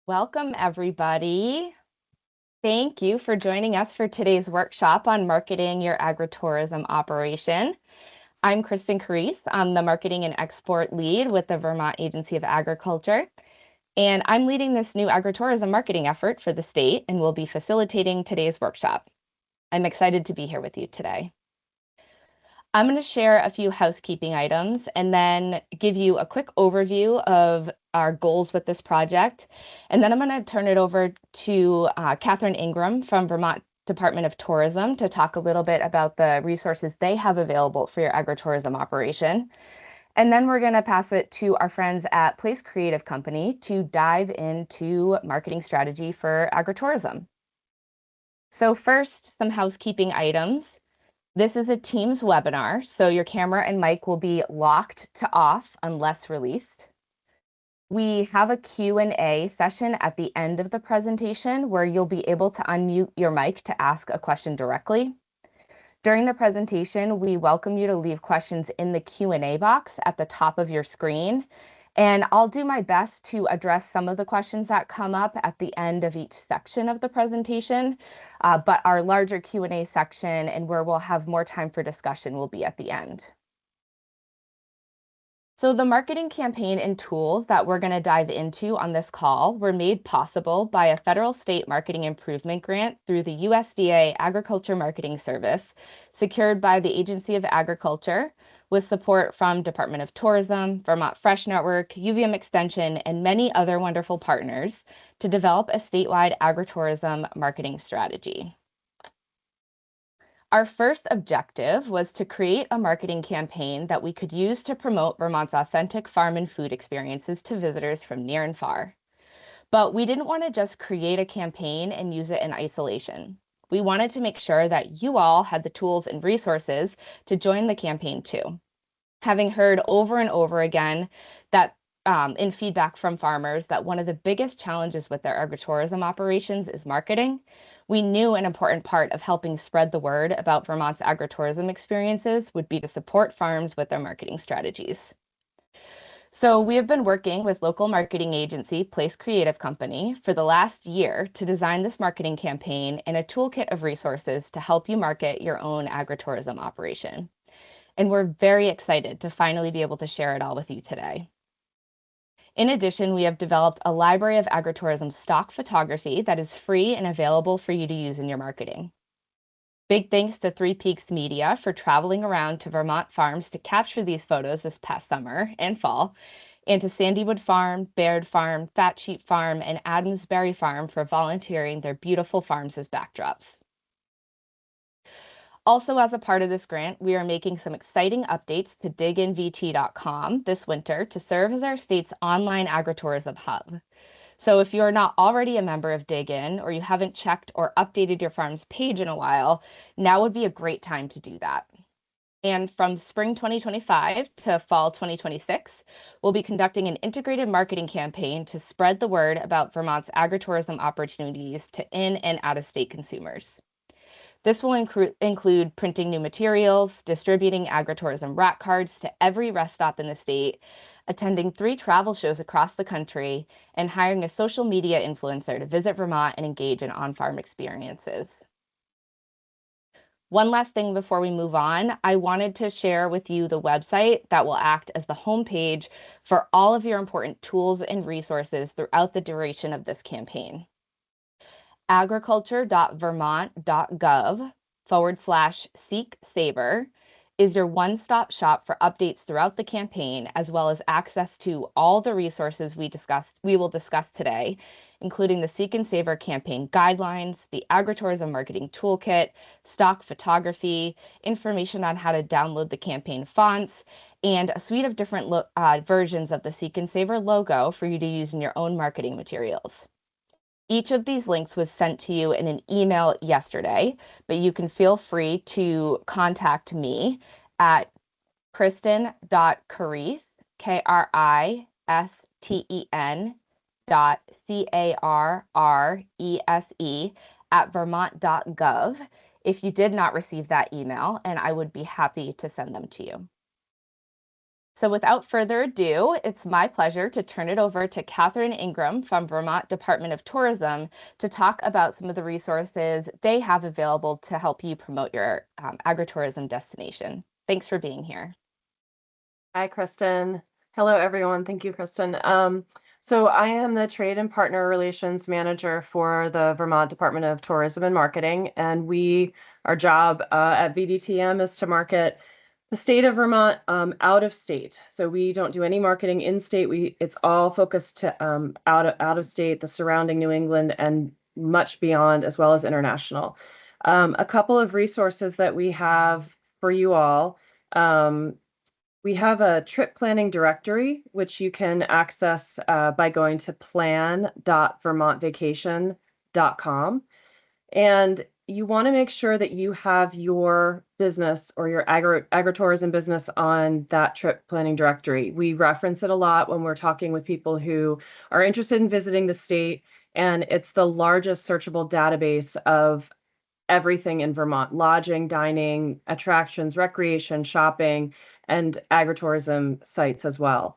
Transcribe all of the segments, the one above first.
Welcome, everybody. Thank you for joining us for today's workshop on marketing your agritourism operation. I'm Kristen Carice. I'm the Marketing and Export Lead with the Vermont Agency of Agriculture, and I'm leading this new agritourism marketing effort for the state and will be facilitating today's workshop. I'm excited to be here with you today. I'm going to share a few housekeeping items and then give you a quick overview of our goals with this project. And then I'm going to turn it over to Catherine Ingram from Vermont Department of Tourism to talk a little bit about the resources they have available for your agritourism operation. And then we're going to pass it to our friends at Place Creative Company to dive into marketing strategy for agritourism. So first, some housekeeping items. This is a Teams webinar, so your camera and mic will be locked to off unless released. We have a Q&A session at the end of the presentation where you'll be able to unmute your mic to ask a question directly. During the presentation, we welcome you to leave questions in the Q&A box at the top of your screen, and I'll do my best to address some of the questions that come up at the end of each section of the presentation, but our larger Q&A section and where we'll have more time for discussion will be at the end. So the marketing campaign and tools that we're going to dive into on this call were made possible by a federal state marketing improvement grant through the USDA Agriculture Marketing Service, secured by the Agency of Agriculture, with support from Department of Tourism, Vermont Fresh Network, UVM Extension, and many other wonderful partners to develop a statewide agritourism marketing strategy. Our first objective was to create a marketing campaign that we could use to promote Vermont's authentic farm and food experiences to visitors from near and far. But we didn't want to just create a campaign and use it in isolation. We wanted to make sure that you all had the tools and resources to join the campaign too. Having heard over and over again that in feedback from farmers that one of the biggest challenges with their agritourism operations is marketing, we knew an important part of helping spread the word about Vermont's agritourism experiences would be to support farms with their marketing strategies. So we have been working with local marketing agency Place Creative Company for the last year to design this marketing campaign and a toolkit of resources to help you market your own agritourism operation. And we're very excited to finally be able to share it all with you today. In addition, we have developed a library of agritourism stock photography that is free and available for you to use in your marketing. Big thanks to Three Peaks Media for traveling around to Vermont farms to capture these photos this past summer and fall, and to Sandywood Farm, Baird Farm, Fat Sheep Farm, and Adamsbury Farm for volunteering their beautiful farms as backdrops. Also, as a part of this grant, we are making some exciting updates to diginvt.com this winter to serve as our state's online agritourism hub. So if you're not already a member of Digin or you haven't checked or updated your farm's page in a while, now would be a great time to do that. And from spring 2025 to fall 2026, we'll be conducting an integrated marketing campaign to spread the word about Vermont's agritourism opportunities to in and out-of-state consumers. This will include printing new materials, distributing agritourism rack cards to every rest stop in the state, attending 3 travel shows across the country, and hiring a social media influencer to visit Vermont and engage in on-farm experiences. One last thing before we move on, I wanted to share with you the website that will act as the homepage for all of your important tools and resources throughout the duration of this campaign. agriculture.vermont.gov/seek-saver is your one-stop shop for updates throughout the campaign, as well as access to all the resources we will discuss today, including the Seek and Saver campaign guidelines, the agritourism marketing toolkit, stock photography, information on how to download the campaign fonts, and a suite of different versions of the Seek and Saver logo for you to use in your own marketing materials. Each of these links was sent to you in an email yesterday, but you can feel free to contact me at kristen.carice, KRISTEN.CARRESE at vermont.gov if you did not receive that email, and I would be happy to send them to you. So without further ado, it's my pleasure to turn it over to Catherine Ingram from Vermont Department of Tourism to talk about some of the resources they have available to help you promote your agritourism destination. Thanks for being here. Hi, Kristen. Hello, everyone. Thank you, Kristen. So I am the Trade and Partner Relations Manager for the Vermont Department of Tourism and Marketing, and our job at VDTM is to market the state of Vermont out of state. So we don't do any marketing in state. It's all focused to out of state, the surrounding New England, and much beyond, as well as international. A couple of resources that we have for you all. We have a trip planning directory, which you can access by going to plan.vermontvacation.com. And you want to make sure that you have your business or your agritourism business on that trip planning directory. We reference it a lot when we're talking with people who are interested in visiting the state, and it's the largest searchable database of everything in Vermont: lodging, dining, attractions, recreation, shopping, and agritourism sites as well.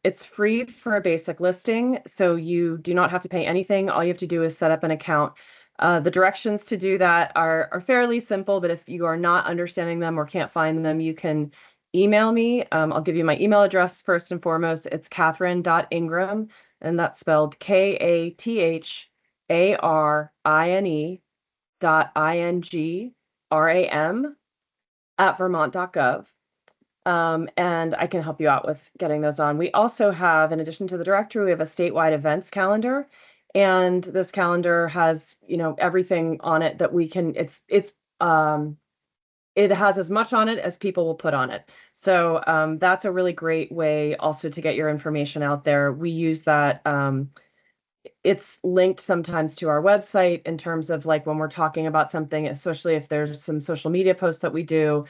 It's free for a basic listing, so you do not have to pay anything. All you have to do is set up an account. The directions to do that are fairly simple, but if you are not understanding them or can't find them, you can email me. I'll give you my email address first and foremost. It's Catherine.Ingram, and that's spelled KATHARINE .ingram at vermont.gov. And I can help you out with getting those on. We also have, in addition to the directory, we have a statewide events calendar. And this calendar has, everything on it that we can, it has as much on it as people will put on it. So that's a really great way also to get your information out there. We use that. It's linked sometimes to our website in terms of like when we're talking about something, especially if there's some social media posts that we do,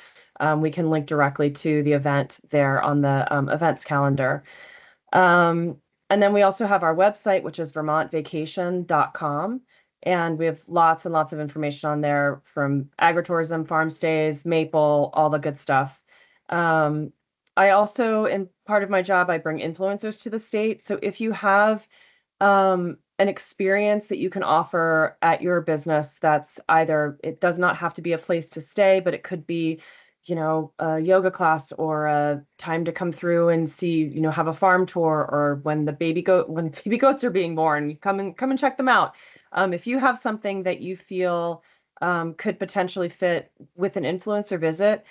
we can link directly to the event there on the events calendar. And then we also have our website, which is vermontvacation.com. And we have lots and lots of information on there from agritourism, farm stays, maple, all the good stuff. I also, in part of my job, I bring influencers to the state. So if you have an experience that you can offer at your business that's either, it does not have to be a place to stay, but it could be, a yoga class or a time to come through and see, have a farm tour, or when the baby goats are being born, come and check them out. If you have something that you feel could potentially fit with an influencer visit,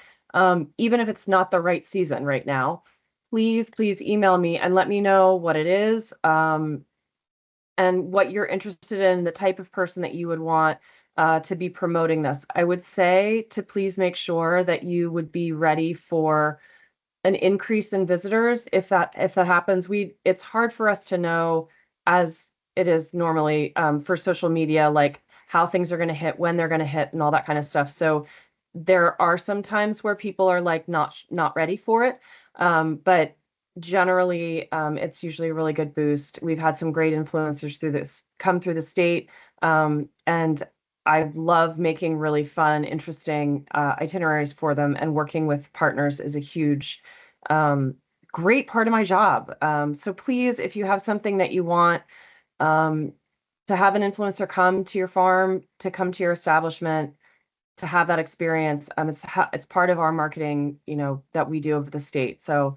even if it's not the right season right now, please email me and let me know what it is. And what you're interested in, the type of person that you would want to be promoting this. I would say to please make sure that you would be ready for an increase in visitors. If that happens, it's hard for us to know, as it is normally for social media, like how things are going to hit, when they're going to hit, and all that kind of stuff. So there are some times where people are like not ready for it, but generally it's usually a really good boost. We've had some great influencers come through the state, and I love making really fun, interesting itineraries for them, and working with partners is a huge great part of my job. So please, if you have something that you want to have an influencer come to your farm, to come to your establishment, to have that experience, it's part of our marketing, that we do of the state. So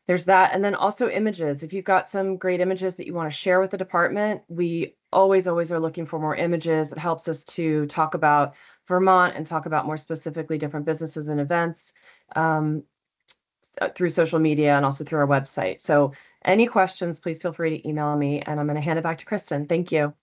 there's that. And then also images. If you've got some great images that you want to share with the department, we always are looking for more images. It helps us to talk about Vermont and talk about more specifically different businesses and events through social media and also through our website. So any questions, please feel free to email me, and I'm going to hand it back to Kristen. Thank you.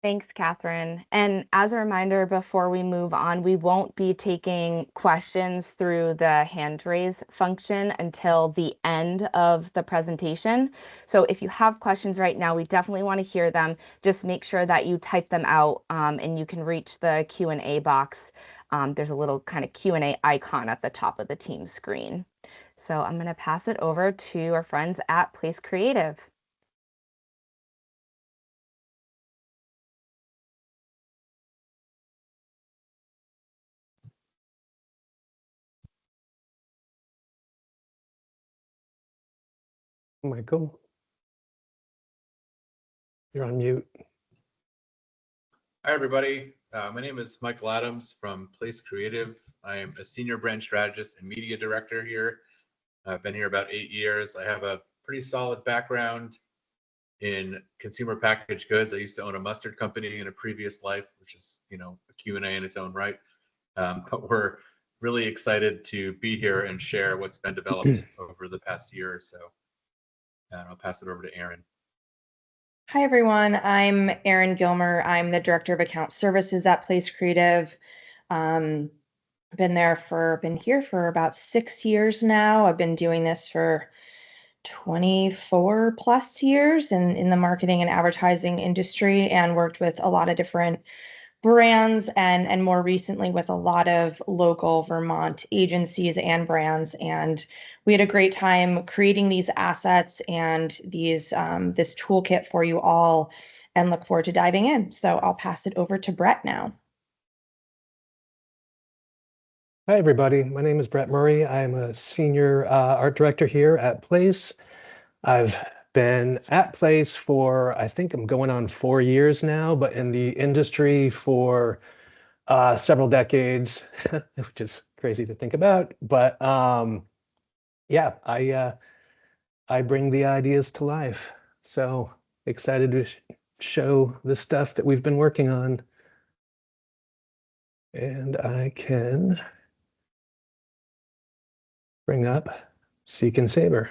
Thanks, Catherine. And as a reminder, before we move on, we won't be taking questions through the hand raise function until the end of the presentation. So if you have questions right now, we definitely want to hear them. Just make sure that you type them out, and you can reach the Q&A box. There's a little kind of Q&A icon at the top of the team screen. So I'm going to pass it over to our friends at Place Creative. Michael, you're on mute. Hi, everybody. My name is Michael Adams from Place Creative. I am a senior brand strategist and media director here. I've been here about 8 years. I have a pretty solid background in consumer packaged goods. I used to own a mustard company in a previous life, which is, a Q&A in its own right. But we're really excited to be here and share what's been developed over the past year or so. And I'll pass it over to Aaron. Hi, everyone. I'm Erin Gilmer. I'm the Director of Account Services at Place Creative. Been here for about 6 years now. I've been doing this for 24 plus years in the marketing and advertising industry, and worked with a lot of different brands and more recently with a lot of local Vermont agencies and brands. And we had a great time creating these assets and this toolkit for you all, and look forward to diving in. So I'll pass it over to Brett now. Hi, everybody. My name is Brett Murray. I'm a senior art director here at Place. I've been at Place for, I think I'm going on 4 years now, but in the industry for several decades, which is crazy to think about. But yeah, I bring the ideas to life. So excited to show the stuff that we've been working on. And I can bring up Seek and Savor.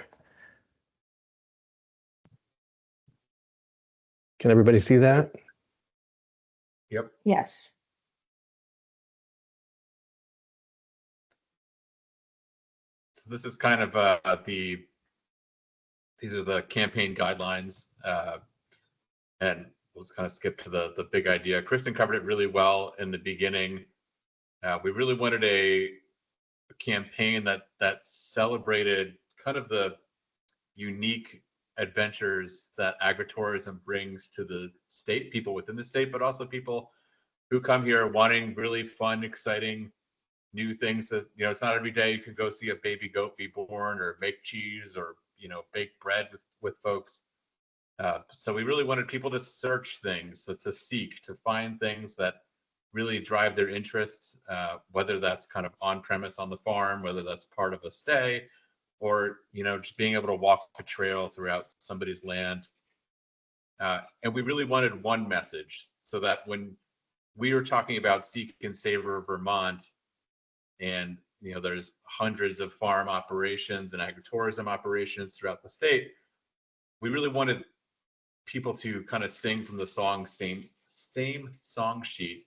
Can everybody see that? Yep. Yes. So this is kind of these are the campaign guidelines, and we'll just kind of skip to the big idea. Kristen covered it really well in the beginning. We really wanted a campaign that celebrated kind of the unique adventures that agritourism brings to the state, people within the state, but also people who come here wanting really fun, exciting new things. That, it's not every day you can go see a baby goat be born or make cheese or bake bread with folks. So we really wanted people to search things, so to seek, to find things that really drive their interests, whether that's kind of on premise on the farm, whether that's part of a stay, or just being able to walk a trail throughout somebody's land. And we really wanted one message, so that when we were talking about Seek and Savor Vermont, and there's hundreds of farm operations and agritourism operations throughout the state, we really wanted people to kind of sing from the same song sheet,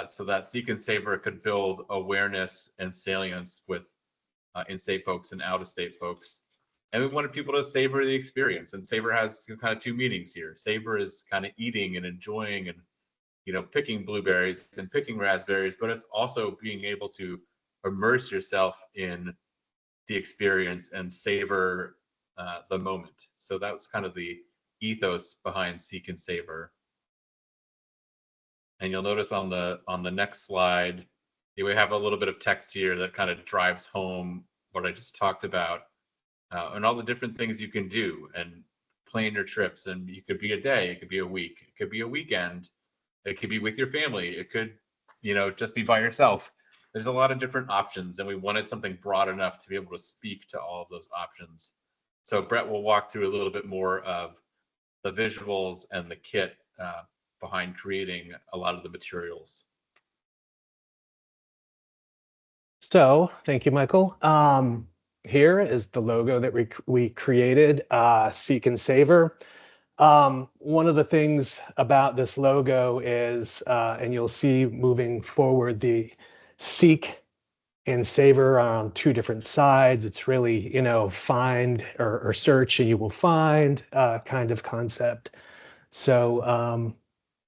so that Seek and Savor could build awareness and salience with in-state folks and out-of-state folks. And we wanted people to savor the experience. And savor has kind of two meanings here. Savor is kind of eating and enjoying and picking blueberries and picking raspberries, but it's also being able to immerse yourself in the experience and savor the moment. So that was kind of the ethos behind Seek and Savor. And you'll notice on the next slide, we have a little bit of text here that kind of drives home what I just talked about, and all the different things you can do and plan your trips. And it could be a day, it could be a week, it could be a weekend, it could be with your family, it could just be by yourself. There's a lot of different options, and we wanted something broad enough to be able to speak to all of those options. So Brett will walk through a little bit more of the visuals and the kit behind creating a lot of the materials. So thank you, Michael. Here is the logo that we created, Seek and Savor. One of the things about this logo is, and you'll see moving forward, the Seek and Savor on two different sides. It's really, find or search and you will find kind of concept. So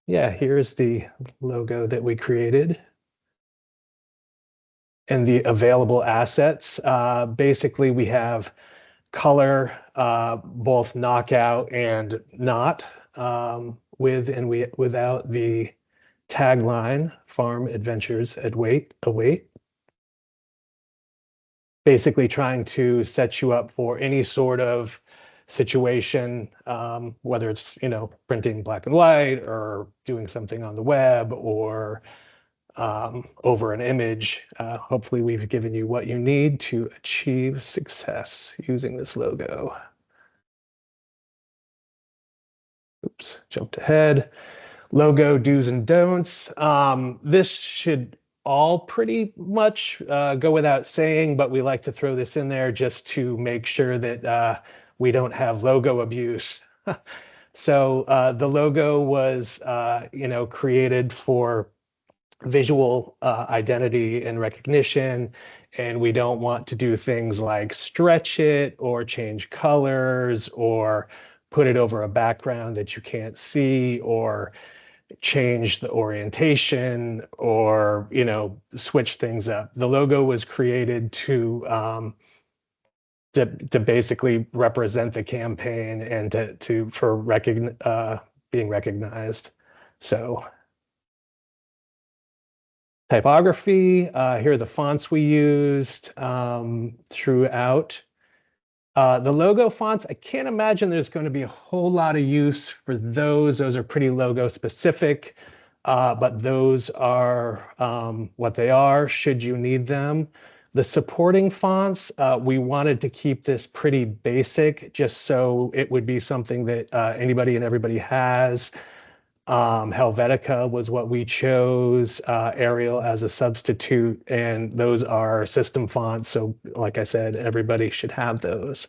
yeah, here's the logo that we created. And the available assets, basically we have color, both knockout and not, with and without the tagline, Farm Adventures Await. Basically trying to set you up for any sort of situation, whether it's, printing black and white or doing something on the web or over an image. Hopefully we've given you what you need to achieve success using this logo. Oops, jumped ahead. Logo do's and don'ts. This should all pretty much go without saying, but we like to throw this in there just to make sure that we don't have logo abuse. So the logo was, created for visual identity and recognition, and we don't want to do things like stretch it or change colors or put it over a background that you can't see or change the orientation or switch things up. The logo was created to basically represent the campaign and for being recognized. So typography, here are the fonts we used throughout. The logo fonts, I can't imagine there's going to be a whole lot of use for those. Those are pretty logo specific, but those are what they are should you need them. The supporting fonts, we wanted to keep this pretty basic just so it would be something that anybody and everybody has. Helvetica was what we chose, Arial as a substitute, and those are system fonts. So like I said, everybody should have those.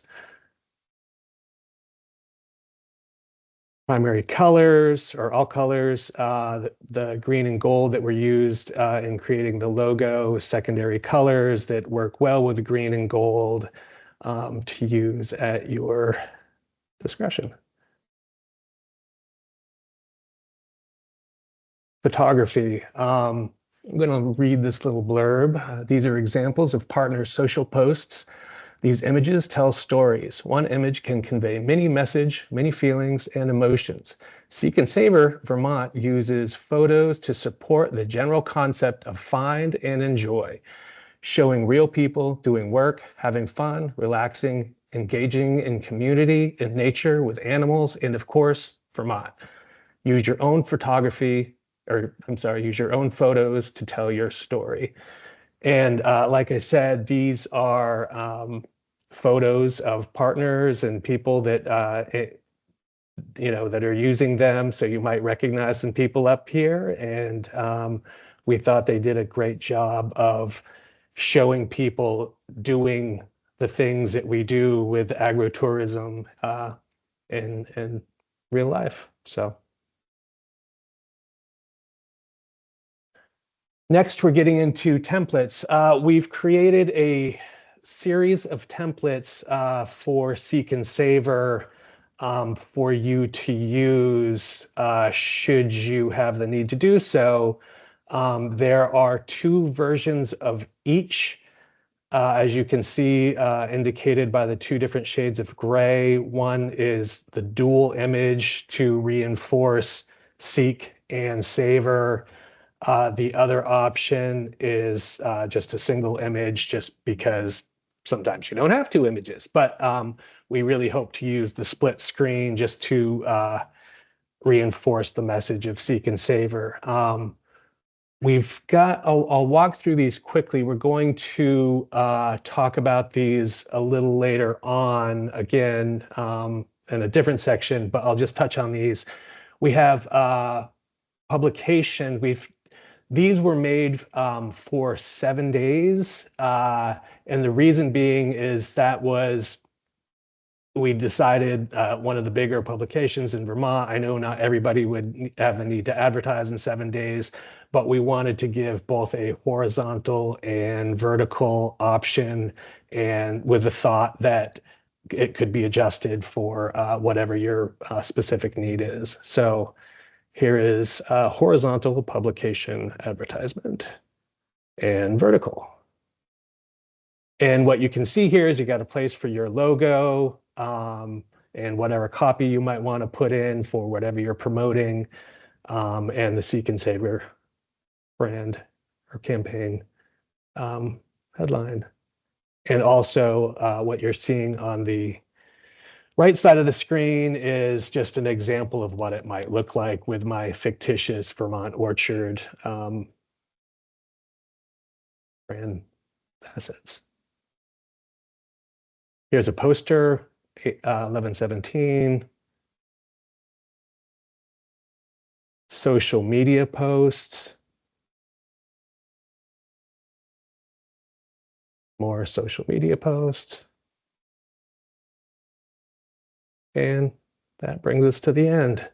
Primary colors, or all colors, the green and gold that were used in creating the logo, secondary colors that work well with the green and gold to use at your discretion. Photography. I'm going to read this little blurb. These are examples of partners' social posts. These images tell stories. One image can convey many messages, many feelings, and emotions. Seek and Savor Vermont uses photos to support the general concept of find and enjoy, showing real people doing work, having fun, relaxing, engaging in community, in nature, with animals, and of course, Vermont. Use your own use your own photos to tell your story. And like I said, these are photos of partners and people that that are using them. So you might recognize some people up here. And we thought they did a great job of showing people doing the things that we do with agritourism in real life. So. Next, we're getting into templates. We've created a series of templates for Seek and Savor for you to use should you have the need to do so. There are 2 versions of each, as you can see indicated by the 2 different shades of gray. One is the dual image to reinforce Seek and Savor. The other option is just a single image, just because sometimes you don't have 2 images, but we really hope to use the split screen just to reinforce the message of Seek and Savor. I'll walk through these quickly. We're going to talk about these a little later on, again, in a different section, but I'll just touch on these. We have publication. These were made for 7 days. And the reason being is we decided one of the bigger publications in Vermont. I know not everybody would have the need to advertise in 7 days, but we wanted to give both a horizontal and vertical option, and with the thought that it could be adjusted for whatever your specific need is. So here is a horizontal publication advertisement and vertical. And what you can see here is you got a place for your logo and whatever copy you might want to put in for whatever you're promoting, and the Seek and Savor brand or campaign headline. And also what you're seeing on the Right side of the screen is just an example of what it might look like with my fictitious Vermont orchard brand assets. Here's a poster, 1117. Social media posts. More social media posts. And that brings us to the end.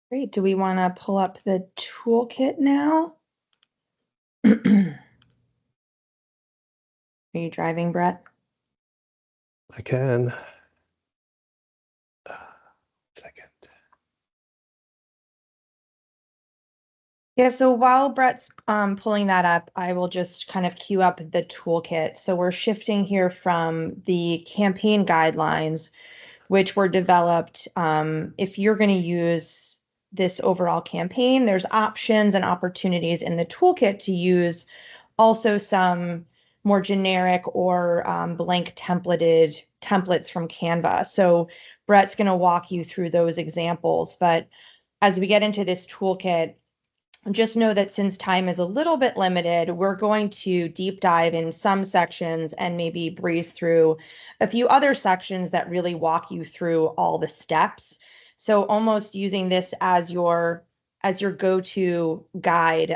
Great. Do we want to pull up the toolkit now? Are you driving, Brett? I can. Second. Yeah, so while Brett's pulling that up, I will just kind of queue up the toolkit. So we're shifting here from the campaign guidelines, which were developed. If you're going to use this overall campaign, there's options and opportunities in the toolkit to use also some more generic or blank templates from Canva. So Brett's going to walk you through those examples. But as we get into this toolkit, just know that since time is a little bit limited, we're going to deep dive in some sections and maybe breeze through a few other sections that really walk you through all the steps. So almost using this as your go-to guide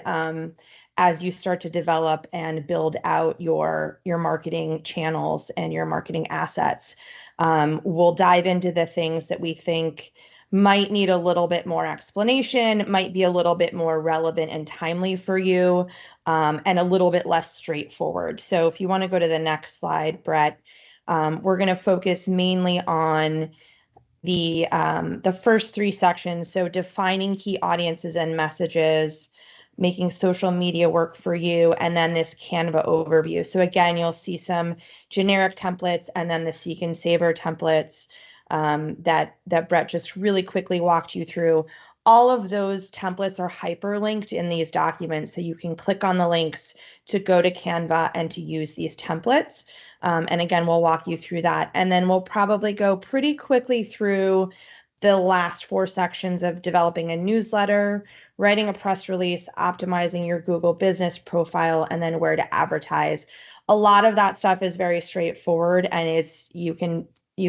as you start to develop and build out your marketing channels and your marketing assets. We'll dive into the things that we think might need a little bit more explanation, might be a little bit more relevant and timely for you, and a little bit less straightforward. So if you want to go to the next slide, Brett, we're going to focus mainly on the first three sections. So defining key audiences and messages, making social media work for you, and then this Canva overview. So again, you'll see some generic templates and then the Seek and Savor templates that Brett just really quickly walked you through. All of those templates are hyperlinked in these documents, so you can click on the links to go to Canva and to use these templates. And again, we'll walk you through that. And then we'll probably go pretty quickly through the last four sections of developing a newsletter, writing a press release, optimizing your Google business profile, and then where to advertise. A lot of that stuff is very straightforward, and you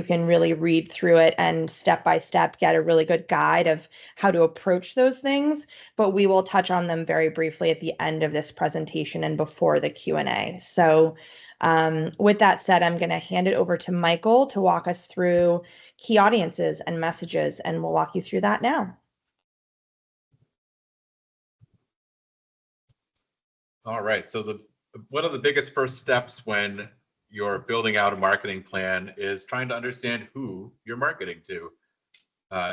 can really read through it and step by step get a really good guide of how to approach those things. But we will touch on them very briefly at the end of this presentation and before the Q&A. So with that said, I'm going to hand it over to Michael to walk us through key audiences and messages, and we'll walk you through that now. All right. So one of the biggest first steps when you're building out a marketing plan is trying to understand who you're marketing to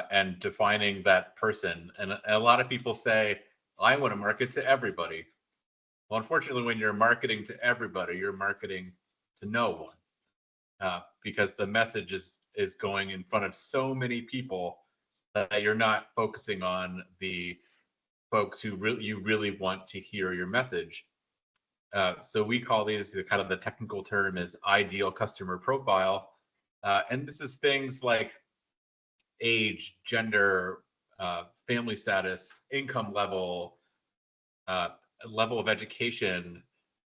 and defining that person. And a lot of people say, I want to market to everybody. Well, unfortunately, when you're marketing to everybody, you're marketing to no one because the message is going in front of so many people that you're not focusing on the folks who you really want to hear your message. So we call these kind of the technical term is ideal customer profile. And this is things like age, gender, family status, income level, level of education,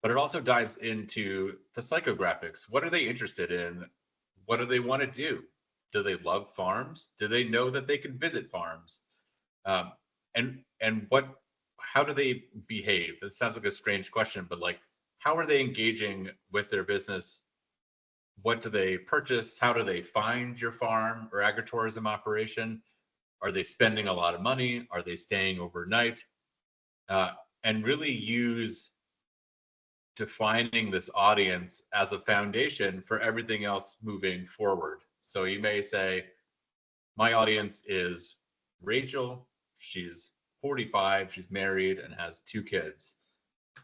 but it also dives into the psychographics. What are they interested in? What do they want to do? Do they love farms? Do they know that they can visit farms? And how do they behave? It sounds like a strange question, but like, how are they engaging with their business? What do they purchase? How do they find your farm or agritourism operation? Are they spending a lot of money? Are they staying overnight? And really use defining this audience as a foundation for everything else moving forward. So you may say, my audience is Rachel. She's 45, she's married and has 2 kids.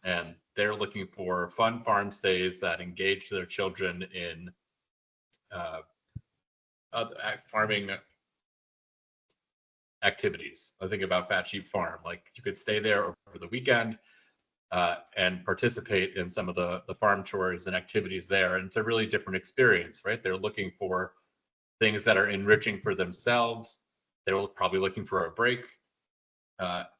And they're looking for fun farm stays that engage their children in farming activities. I think about Fat Sheep Farm. Like you could stay there over the weekend and participate in some of the farm chores and activities there. And it's a really different experience, right? They're looking for things that are enriching for themselves. They're probably looking for a break,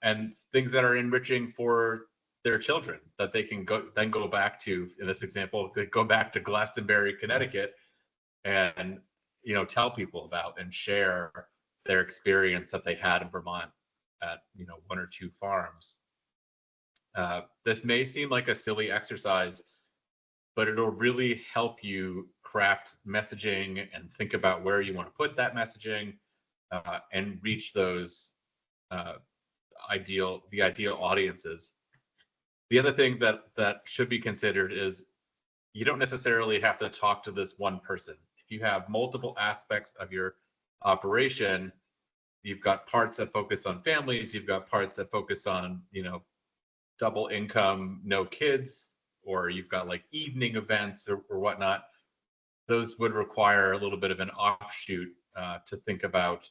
and things that are enriching for their children that they can go back to. In this example, they go back to Glastonbury, Connecticut, and tell people about and share their experience that they had in Vermont at one or two farms. This may seem like a silly exercise, but it'll really help you craft messaging and think about where you want to put that messaging, and reach those ideal audiences. The other thing that should be considered is you don't necessarily have to talk to this one person. If you have multiple aspects of your operation, you've got parts that focus on families, you've got parts that focus on double income, no kids, or you've got like evening events or whatnot. Those would require a little bit of an offshoot to think about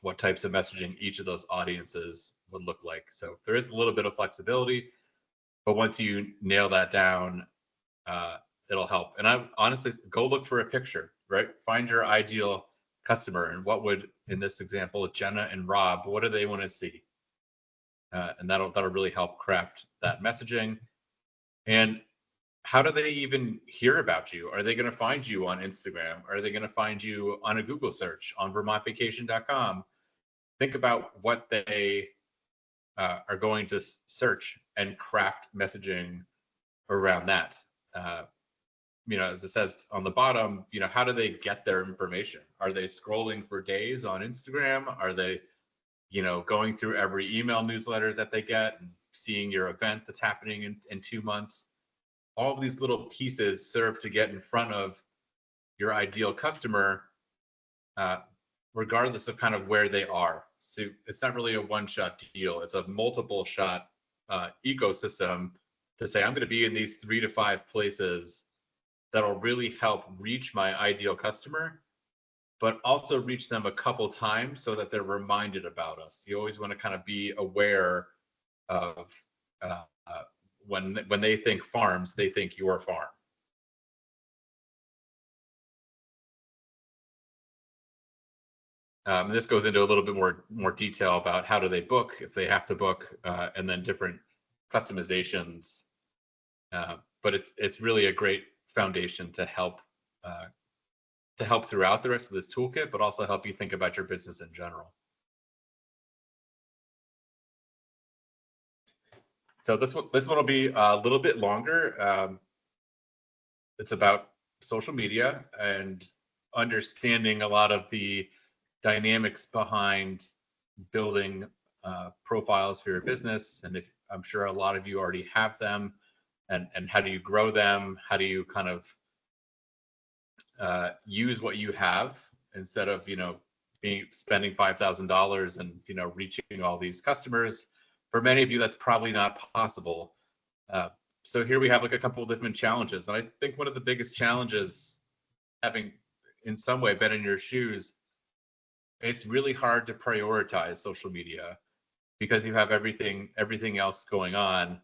what types of messaging each of those audiences would look like. So there is a little bit of flexibility, but once you nail that down, it'll help. And I honestly go look for a picture, right? Find your ideal customer, and what would, in this example, Jenna and Rob, what do they want to see? And that'll really help craft that messaging. And how do they even hear about you? Are they going to find you on Instagram? Are they going to find you on a Google search on vermontvacation.com? Think about what they are going to search and craft messaging around that. As it says on the bottom, how do they get their information? Are they scrolling for days on Instagram? Are they, going through every email newsletter that they get and seeing your event that's happening in 2 months? All of these little pieces serve to get in front of your ideal customer, regardless of kind of where they are. So it's not really a one-shot deal. It's a multiple shot ecosystem to say, I'm going to be in these 3 to 5 places that'll really help reach my ideal customer, but also reach them a couple times so that they're reminded about us. You always want to kind of be aware of when they think farms, they think your farm. This goes into a little bit more detail about how do they book, if they have to book, and then different customizations. But it's really a great foundation to help throughout the rest of this toolkit, but also help you think about your business in general. So this one will be a little bit longer. It's about social media and understanding a lot of the dynamics behind building profiles for your business. And I'm sure a lot of you already have them, and how do you grow them? How do you kind of use what you have instead of spending $5,000 and reaching all these customers? For many of you, that's probably not possible. So here we have like a couple of different challenges, and I think one of the biggest challenges, having in some way been in your shoes, it's really hard to prioritize social media because you have everything else going on.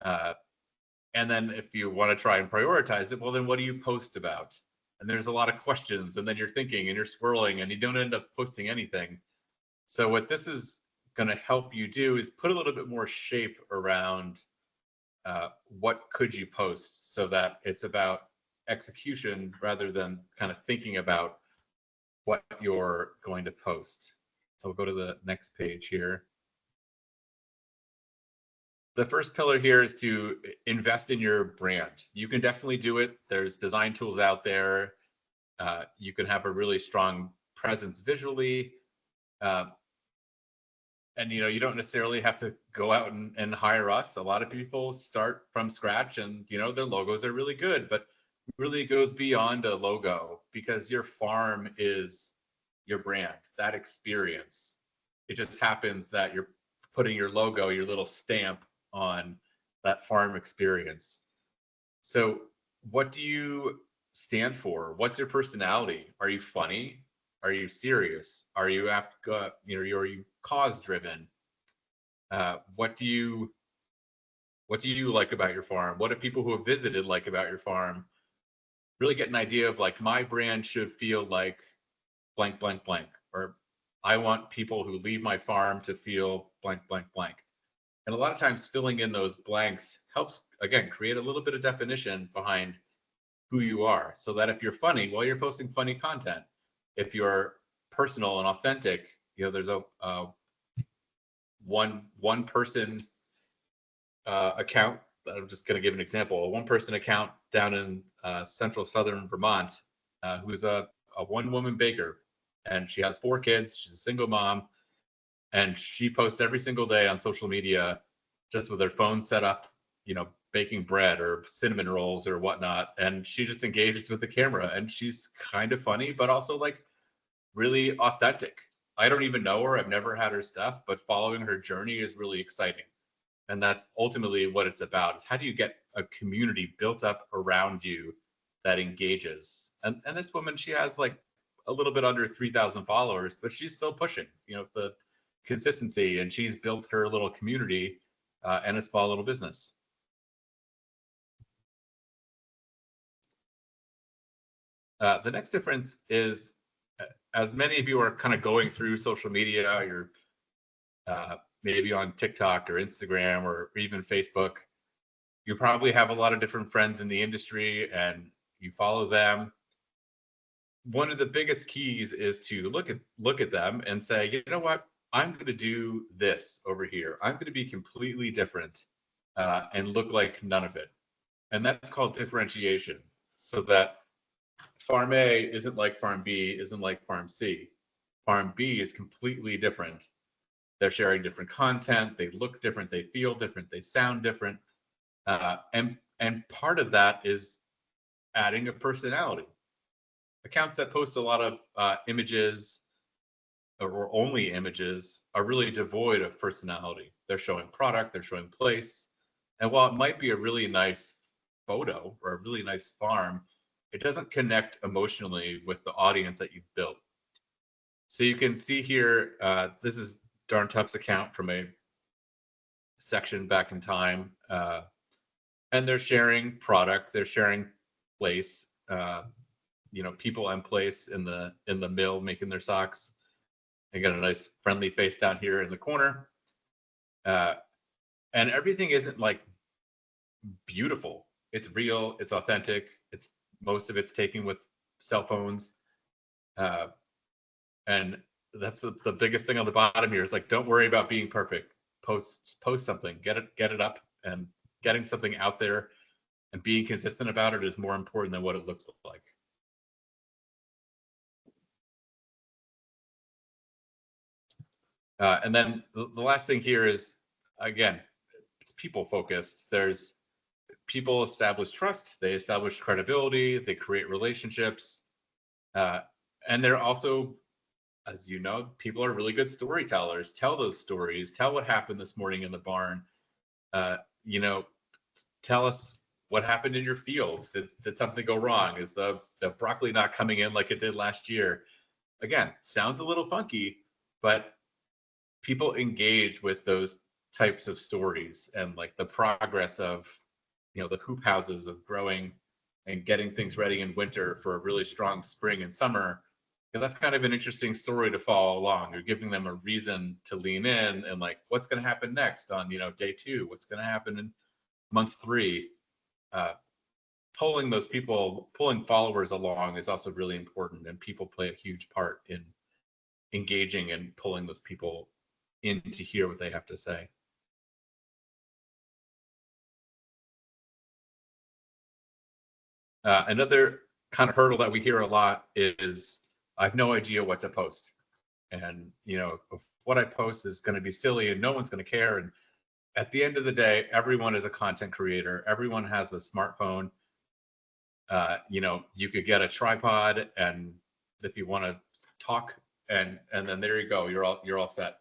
And then if you want to try and prioritize it, well, then what do you post about? And there's a lot of questions, and then you're thinking and you're swirling and you don't end up posting anything. So what this is going to help you do is put a little bit more shape around what could you post, so that it's about execution rather than kind of thinking about what you're going to post. So we'll go to the next page here. The first pillar here is to invest in your brand. You can definitely do it. There's design tools out there. You can have a really strong presence visually. And you don't necessarily have to go out and hire us. A lot of people start from scratch, and their logos are really good, but really goes beyond a logo, because your farm is your brand, that experience. It just happens that you're putting your logo, your little stamp on that farm experience. So what do you stand for? What's your personality? Are you funny? Are you serious? Are you after, are you cause driven? What do you like about your farm? What do people who have visited like about your farm? Really get an idea of like, my brand should feel like blank, blank, blank, or I want people who leave my farm to feel blank, blank, blank. And a lot of times filling in those blanks helps, again, create a little bit of definition behind who you are, so that if you're funny, well, you're posting funny content. If you're personal and authentic, there's a one person account. I'm just going to give an example. A one person account down in central southern Vermont, who's a one woman baker, and she has 4 kids. She's a single mom, and she posts every single day on social media, just with her phone set up, baking bread or cinnamon rolls or whatnot. And she just engages with the camera, and she's kind of funny, but also like really authentic. I don't even know her. I've never had her stuff, but following her journey is really exciting. And that's ultimately what it's about, is how do you get a community built up around you that engages? And this woman, she has like a little bit under 3,000 followers, but she's still pushing, the consistency, and she's built her little community and a small little business. The next difference is, as many of you are kind of going through social media, you're maybe on TikTok or Instagram or even Facebook, you probably have a lot of different friends in the industry and you follow them. One of the biggest keys is to look at them and say, you know what, I'm going to do this over here. I'm going to be completely different and look like none of it. And that's called differentiation, so that Farm A isn't like Farm B, isn't like Farm C. Farm B is completely different. They're sharing different content. They look different. They feel different. They sound different. And part of that is adding a personality. Accounts that post a lot of images or only images are really devoid of personality. They're showing product. They're showing place. And while it might be a really nice photo or a really nice farm, it doesn't connect emotionally with the audience that you've built. So you can see here, this is Darn Tough's account from a section back in time. And they're sharing product, they're sharing place, people and place in the mill making their socks. They got a nice friendly face down here in the corner. And everything isn't like beautiful. It's real, it's authentic, most of it's taken with cell phones. And that's the biggest thing on the bottom here is like, don't worry about being perfect. Post something, get it up, and getting something out there and being consistent about it is more important than what it looks like. And then the last thing here is, again, it's people focused. There's people establish trust, they establish credibility, they create relationships. And they're also, as you know, people are really good storytellers. Tell those stories. Tell what happened this morning in the barn. Tell us what happened in your fields. Did something go wrong? Is the broccoli not coming in like it did last year? Again, sounds a little funky, but people engage with those types of stories and like the progress of, the hoop houses of growing and getting things ready in winter for a really strong spring and summer. And that's kind of an interesting story to follow along. You're giving them a reason to lean in and like, what's going to happen next on, day 2? What's going to happen in month 3? Pulling followers along is also really important, and people play a huge part in engaging and pulling those people in to hear what they have to say. Another kind of hurdle that we hear a lot is, I have no idea what to post. And, what I post is going to be silly and no one's going to care. And at the end of the day, everyone is a content creator. Everyone has a smartphone. You could get a tripod, and if you want to talk, and then there you go, you're all set.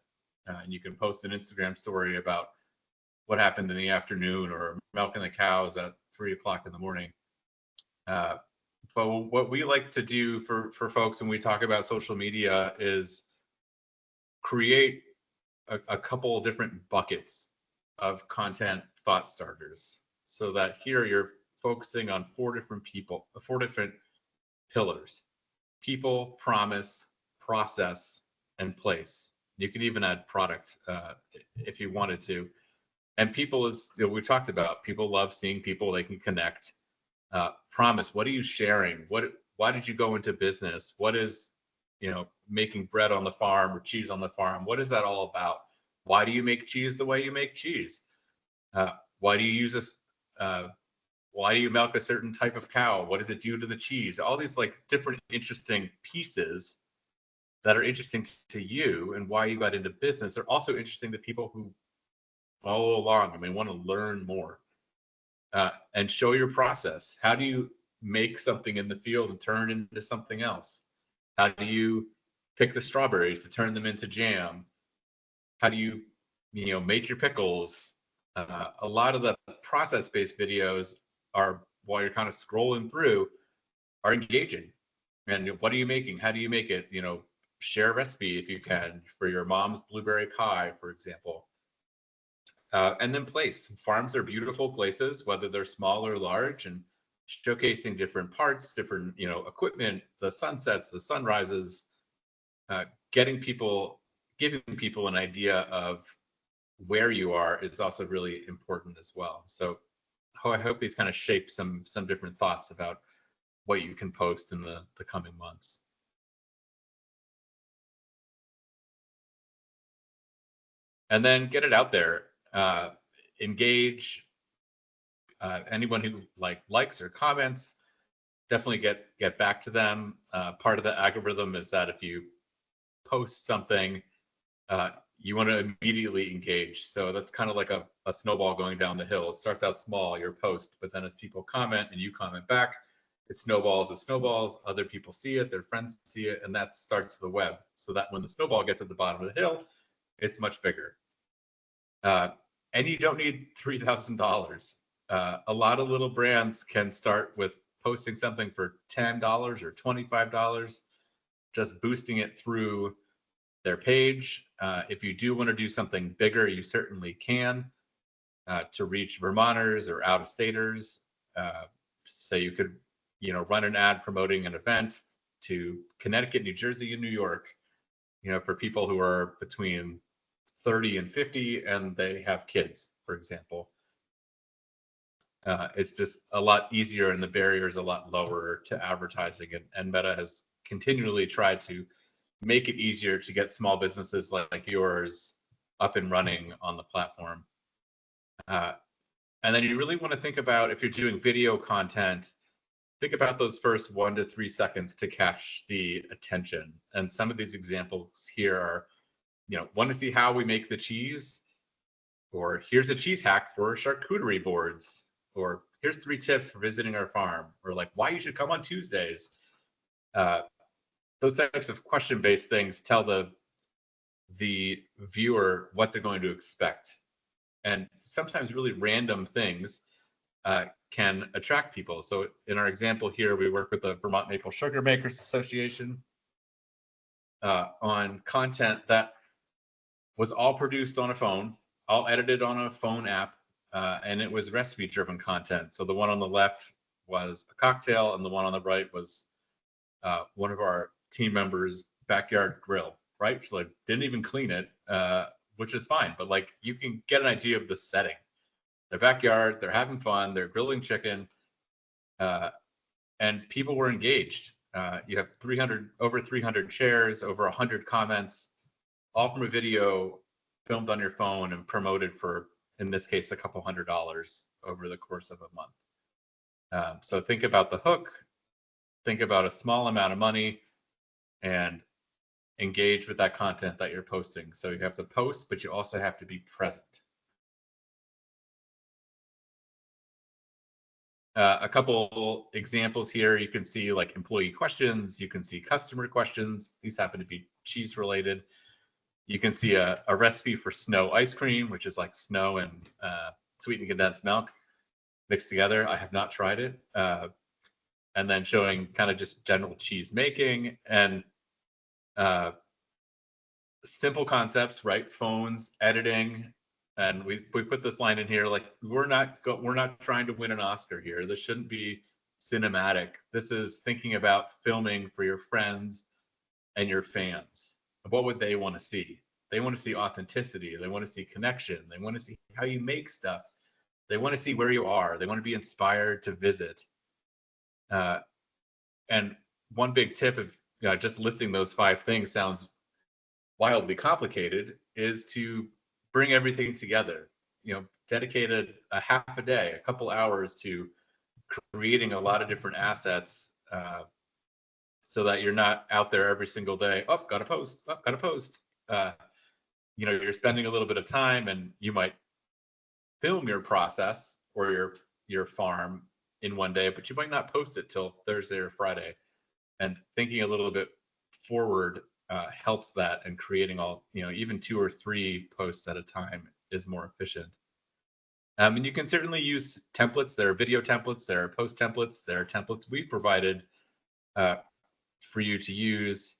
And you can post an Instagram story about what happened in the afternoon or milking the cows at 3 o'clock in the morning. But what we like to do for folks when we talk about social media is create a couple of different buckets of content thought starters, so that here you're focusing on four different pillars: people, promise, process, and place. You can even add product if you wanted to. And people is, we've talked about, people love seeing people they can connect. Promise, what are you sharing? Why did you go into business? What is, making bread on the farm or cheese on the farm? What is that all about? Why do you make cheese the way you make cheese? Why do you use this? Why do you milk a certain type of cow? What does it do to the cheese? All these like different interesting pieces that are interesting to you and why you got into business are also interesting to people who follow along and they want to learn more. And show your process. How do you make something in the field and turn it into something else? How do you pick the strawberries to turn them into jam? How do you, make your pickles? A lot of the process-based videos are, while you're kind of scrolling through, are engaging. And what are you making? How do you make it? Share a recipe if you can for your mom's blueberry pie, for example. And then place. Farms are beautiful places, whether they're small or large, and showcasing different parts, different equipment, the sunsets, the sunrises, giving people an idea of where you are is also really important as well. So I hope these kind of shape some different thoughts about what you can post in the coming months. And then get it out there. Engage. Anyone who likes or comments, definitely get back to them. Part of the algorithm is that if you post something, you want to immediately engage. So that's kind of like a snowball going down the hill. It starts out small, your post, but then as people comment and you comment back, it snowballs. It snowballs. Other people see it, their friends see it, and that starts the web. So that when the snowball gets at the bottom of the hill, it's much bigger. And you don't need $3,000. A lot of little brands can start with posting something for $10 or $25, just boosting it through their page. If you do want to do something bigger, you certainly can to reach Vermonters or out-of-staters. So you could, run an ad promoting an event to Connecticut, New Jersey, and New York, for people who are between 30 and 50 and they have kids, for example. It's just a lot easier and the barrier is a lot lower to advertising. And Meta has continually tried to make it easier to get small businesses like yours up and running on the platform. And then you really want to think about, if you're doing video content, think about those first 1 to 3 seconds to catch the attention. And some of these examples here are, want to see how we make the cheese, or here's a cheese hack for charcuterie boards, or here's 3 tips for visiting our farm, or why you should come on Tuesdays. Those types of question-based things tell the viewer what they're going to expect. And sometimes really random things can attract people. So in our example here, we work with the Vermont Maple Sugar Makers Association on content that was all produced on a phone, all edited on a phone app, and it was recipe-driven content. So the one on the left was a cocktail, and the one on the right was one of our team members' backyard grill, right? So didn't even clean it, which is fine. But you can get an idea of the setting. Their backyard, they're having fun, they're grilling chicken, and people were engaged. You have over 300 shares, over 100 comments, all from a video filmed on your phone and promoted for, in this case, a couple $100 over the course of a month. So think about the hook, think about a small amount of money, and engage with that content that you're posting. So you have to post, but you also have to be present. A couple examples here, you can see employee questions, you can see customer questions. These happen to be cheese related. You can see a recipe for snow ice cream, which is like snow and sweetened condensed milk mixed together. I have not tried it. and then showing kind of just general cheese making and simple concepts, right? Phones, editing, and we put this line in here, like we're not trying to win an Oscar here. This shouldn't be cinematic. This is thinking about filming for your friends and your fans. What would they want to see? They want to see authenticity. They want to see connection. They want to see how you make stuff. They want to see where you are. They want to be inspired to visit. And one big tip of just listing those 5 things sounds wildly complicated, is to bring everything together. Dedicate a half a day, a couple hours to creating a lot of different assets, so that you're not out there every single day. Oh, got to post. Oh, got to post. You're spending a little bit of time, and you might film your process or your farm in one day, but you might not post it till Thursday or Friday. And thinking a little bit forward helps that, and creating all, even 2 or 3 posts at a time is more efficient. And you can certainly use templates. There are video templates, there are post templates, there are templates we provided for you to use.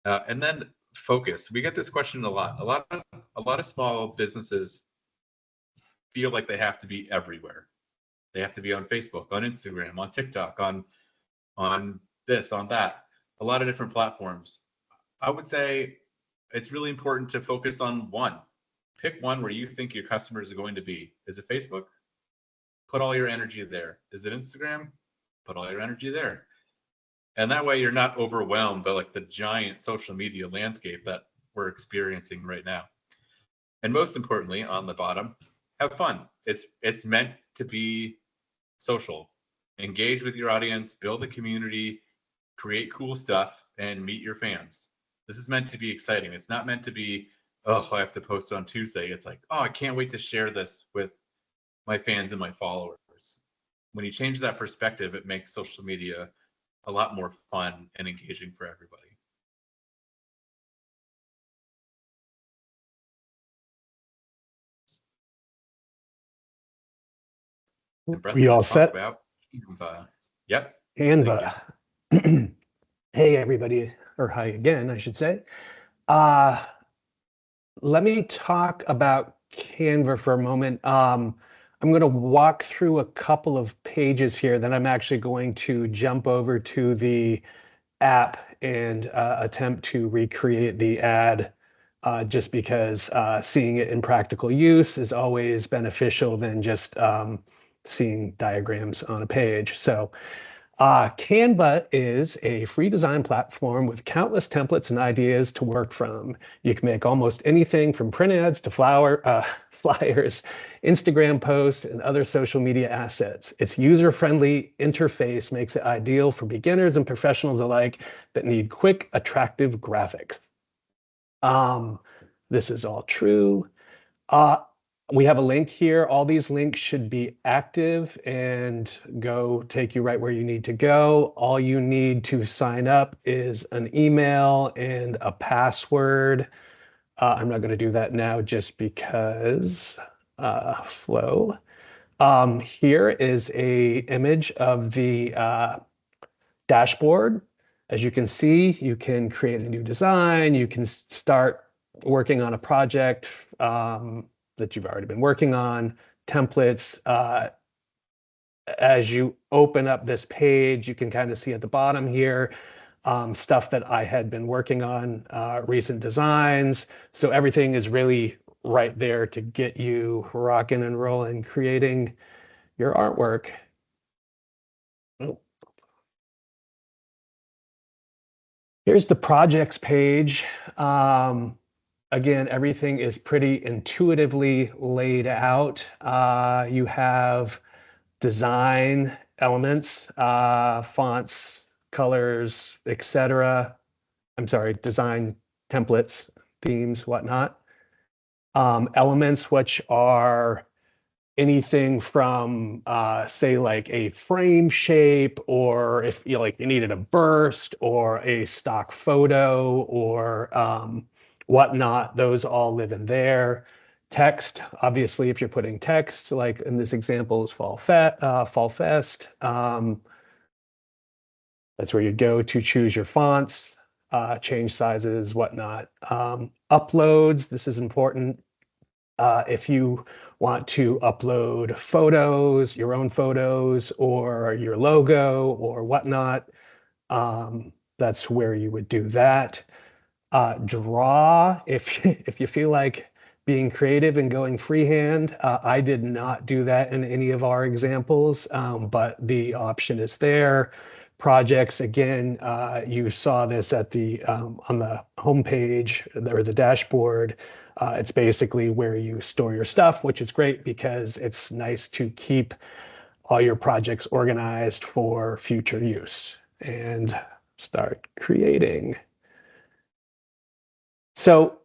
And then focus. We get this question a lot. A lot of small businesses feel like they have to be everywhere. They have to be on Facebook, on Instagram, on TikTok, on this, on that, a lot of different platforms. I would say it's really important to focus on one. Pick one where you think your customers are going to be. Is it Facebook? Put all your energy there. Is it Instagram? Put all your energy there. And that way you're not overwhelmed by like the giant social media landscape that we're experiencing right now. And most importantly, on the bottom, have fun. It's meant to be social. Engage with your audience, build a community, create cool stuff, and meet your fans. This is meant to be exciting. It's not meant to be, oh, I have to post on Tuesday. It's like, oh, I can't wait to share this with my fans and my followers. When you change that perspective, it makes social media a lot more fun and engaging for everybody. And Brett's We all set? about Canva. Yep. Canva. Hey, everybody, or hi again, I should say. Let me talk about Canva for a moment. I'm going to walk through a couple of pages here, then I'm actually going to jump over to the app and attempt to recreate the ad, just because seeing it in practical use is always beneficial than just seeing diagrams on a page. So Canva is a free design platform with countless templates and ideas to work from. You can make almost anything from print ads to flyers, Instagram posts, and other social media assets. Its user-friendly interface makes it ideal for beginners and professionals alike that need quick, attractive graphics. This is all true. We have a link here. All these links should be active and go take you right where you need to go. All you need to sign up is an email and a password. I'm not going to do that now just because flow. Here is a image of the dashboard. As you can see, you can create a new design. You can start working on a project that you've already been working on, templates. As you open up this page, you can kind of see at the bottom here, stuff that I had been working on, recent designs. So everything is really right there to get you rocking and rolling, creating your artwork. Oh. Here's the projects page. Again, everything is pretty intuitively laid out. You have design elements, fonts, colors, etc. I'm sorry, design templates, themes, whatnot. Elements, which are anything from say like a frame shape, or if you needed a burst or a stock photo or whatnot, those all live in there. Text, obviously, if you're putting text, like in this example is Fall Fest. That's where you go to choose your fonts, change sizes, whatnot. Uploads, this is important. If you want to upload photos, your own photos, or your logo or whatnot, that's where you would do that. Draw, if you feel like being creative and going freehand. I did not do that in any of our examples, but the option is there. Projects, again, you saw this at the on the homepage or the dashboard. It's basically where you store your stuff, which is great because it's nice to keep all your projects organized for future use. And start creating. So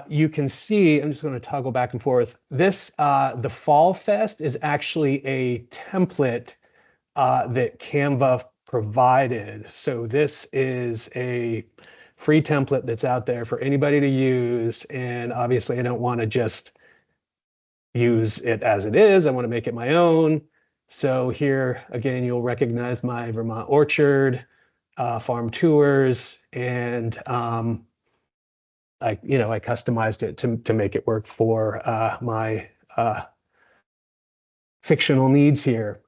you can see, I'm just going to toggle back and forth. This, the Fall Fest is actually a template that Canva provided. So this is a free template that's out there for anybody to use. And obviously I don't want to just use it as it is. I want to make it my own. So here, again, you'll recognize my Vermont Orchard, farm tours, and I customized it to make it work for my fictional needs here.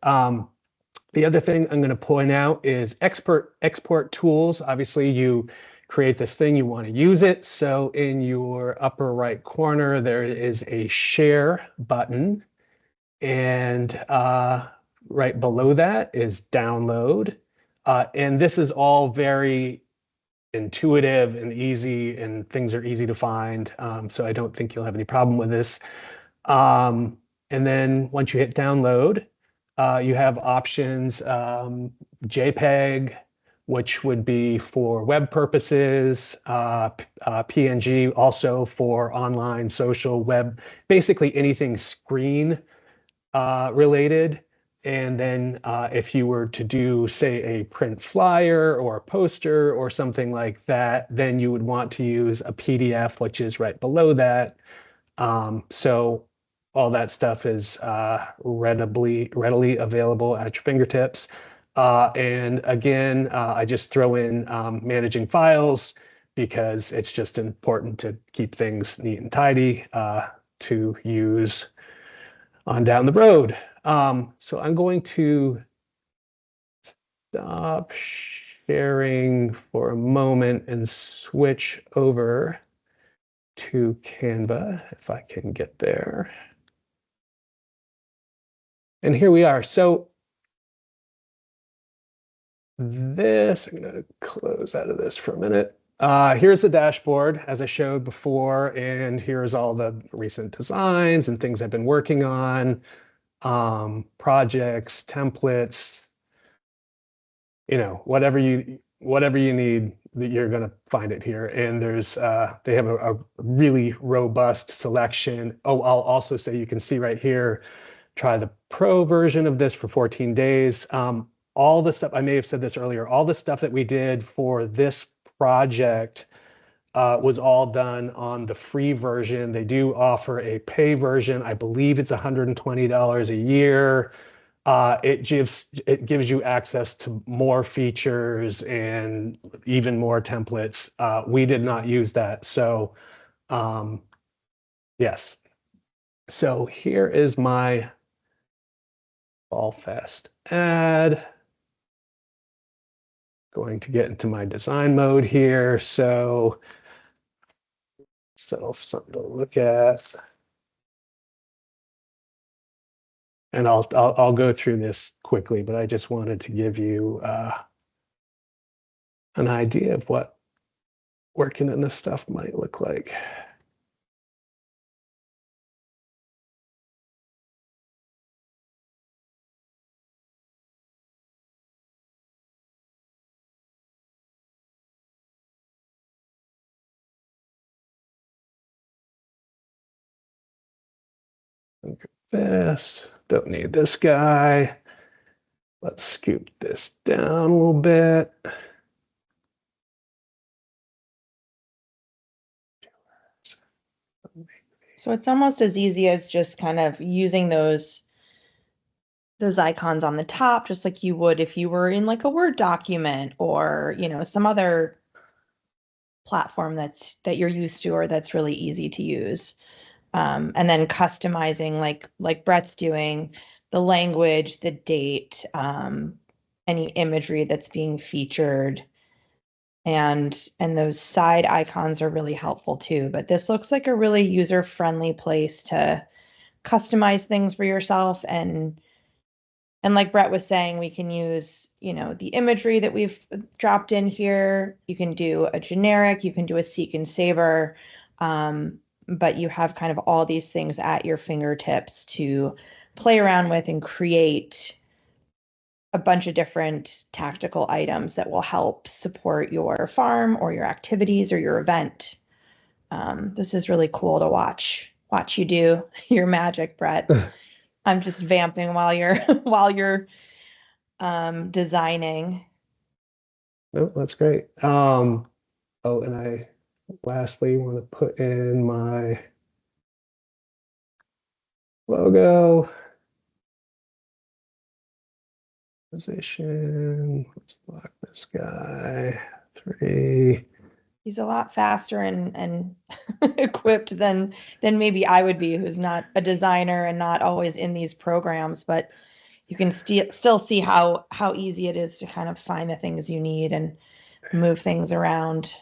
The other thing I'm going to point out is export tools. Obviously, you create this thing, you want to use it. So in your upper right corner, there is a share button. And right below that is download. And this is all very intuitive and easy, and things are easy to find. So I don't think you'll have any problem with this. And then once you hit download, you have options, JPEG, which would be for web purposes, PNG also for online, social, web, basically anything screen related. And then if you were to do, say, a print flyer or a poster or something like that, then you would want to use a PDF, which is right below that. So all that stuff is readily available at your fingertips. And again, I just throw in managing files because it's just important to keep things neat and tidy to use on down the road. So I'm going to stop sharing for a moment and switch over to Canva if I can get there. And here we are. So this, I'm going to close out of this for a minute. Here's the dashboard as I showed before, and here's all the recent designs and things I've been working on, projects, templates, whatever you need, that you're going to find it here. And there's they have a really robust selection. Oh, I'll also say you can see right here, try the pro version of this for 14 days. All the stuff, I may have said this earlier, all the stuff that we did for this project was all done on the free version. They do offer a pay version. I believe it's $120 a year. It gives you access to more features and even more templates. We did not use that. So yes. So here is my Fall Fest ad. Going to get into my design mode here. So something to look at. And I'll go through this quickly, but I just wanted to give you an idea of what working in this stuff might look like. This, don't need this guy. Let's scoot this down a little bit. So it's almost as easy as just kind of using those those icons on the top, just like you would if you were in like a Word document or, some other platform that you're used to or that's really easy to use. And then customizing like Brett's doing, the language, the date, any imagery that's being featured. And those side icons are really helpful too. But this looks like a really user-friendly place to customize things for yourself. And like Brett was saying, we can use, the imagery that we've dropped in here. You can do a generic, you can do a seek and savor, but you have kind of all these things at your fingertips to play around with and create a bunch of different tactical items that will help support your farm or your activities or your event. This is really cool to watch you do your magic, Brett. I'm just vamping while you're designing. No, that's great. Oh, and I lastly want to put in my logo. Position. Let's block this guy. 3. He's a lot faster and equipped than maybe I would be, who's not a designer and not always in these programs, but you can still see how easy it is to kind of find the things you need and move things around.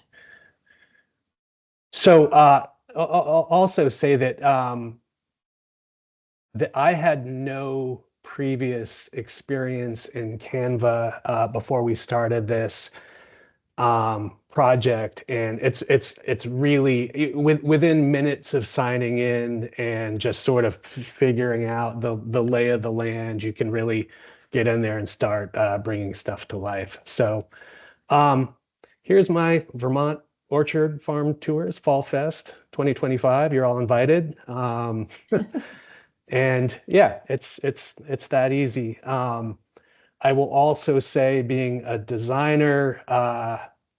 So I'll also say that that I had no previous experience in Canva before we started this project, and it's really within minutes of signing in and just sort of figuring out the lay of the land, you can really get in there and start bringing stuff to life. So here's my Vermont Orchard Farm Tours Fall Fest 2025. You're all invited. And yeah, it's that easy. I will also say, being a designer,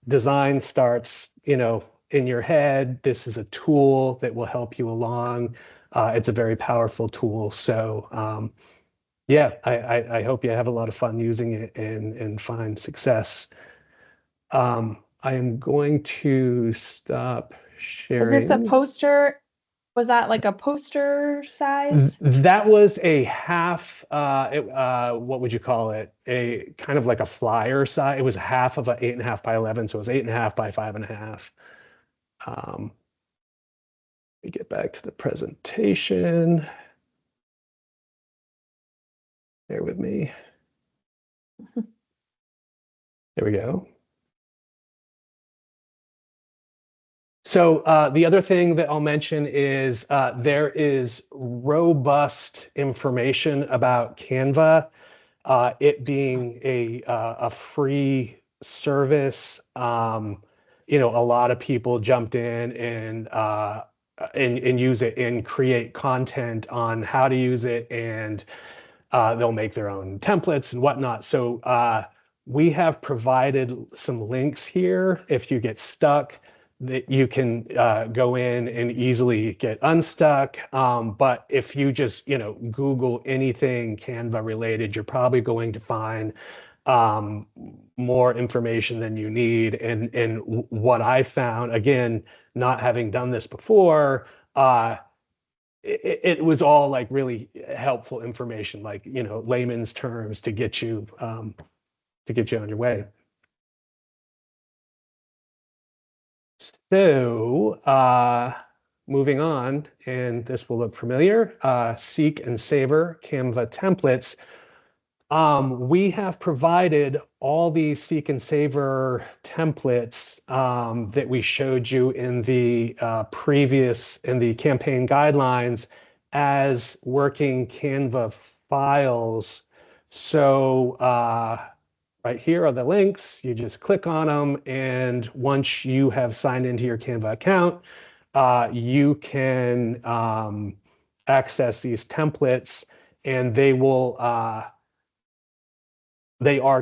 design starts, in your head. This is a tool that will help you along. It's a very powerful tool. So yeah, I hope you have a lot of fun using it and find success. I am going to stop Is this a sharing. poster? Was that like a poster size? That was a half, what would you call it? A kind of like a flyer size. It was half of a 8.5 by 11, so it was 8.5 by 5.5. Let me get back to the presentation. Bear with me. There we go. So the other thing that I'll mention is there is robust information about Canva, it being a free service. A lot of people jumped in and use it and create content on how to use it, and they'll make their own templates and whatnot. So we have provided some links here. If you get stuck, that you can go in and easily get unstuck. But if you just, Google anything Canva related, you're probably going to find more information than you need. And what I found, again, not having done this before, it was all like really helpful information, like, layman's terms to get you on your way. So moving on, and this will look familiar, Seek and Savor Canva templates. We have provided all these Seek and Savor templates that we showed you in the campaign guidelines as working Canva files. So right here are the links. You just click on them, and once you have signed into your Canva account, you can access these templates, and they are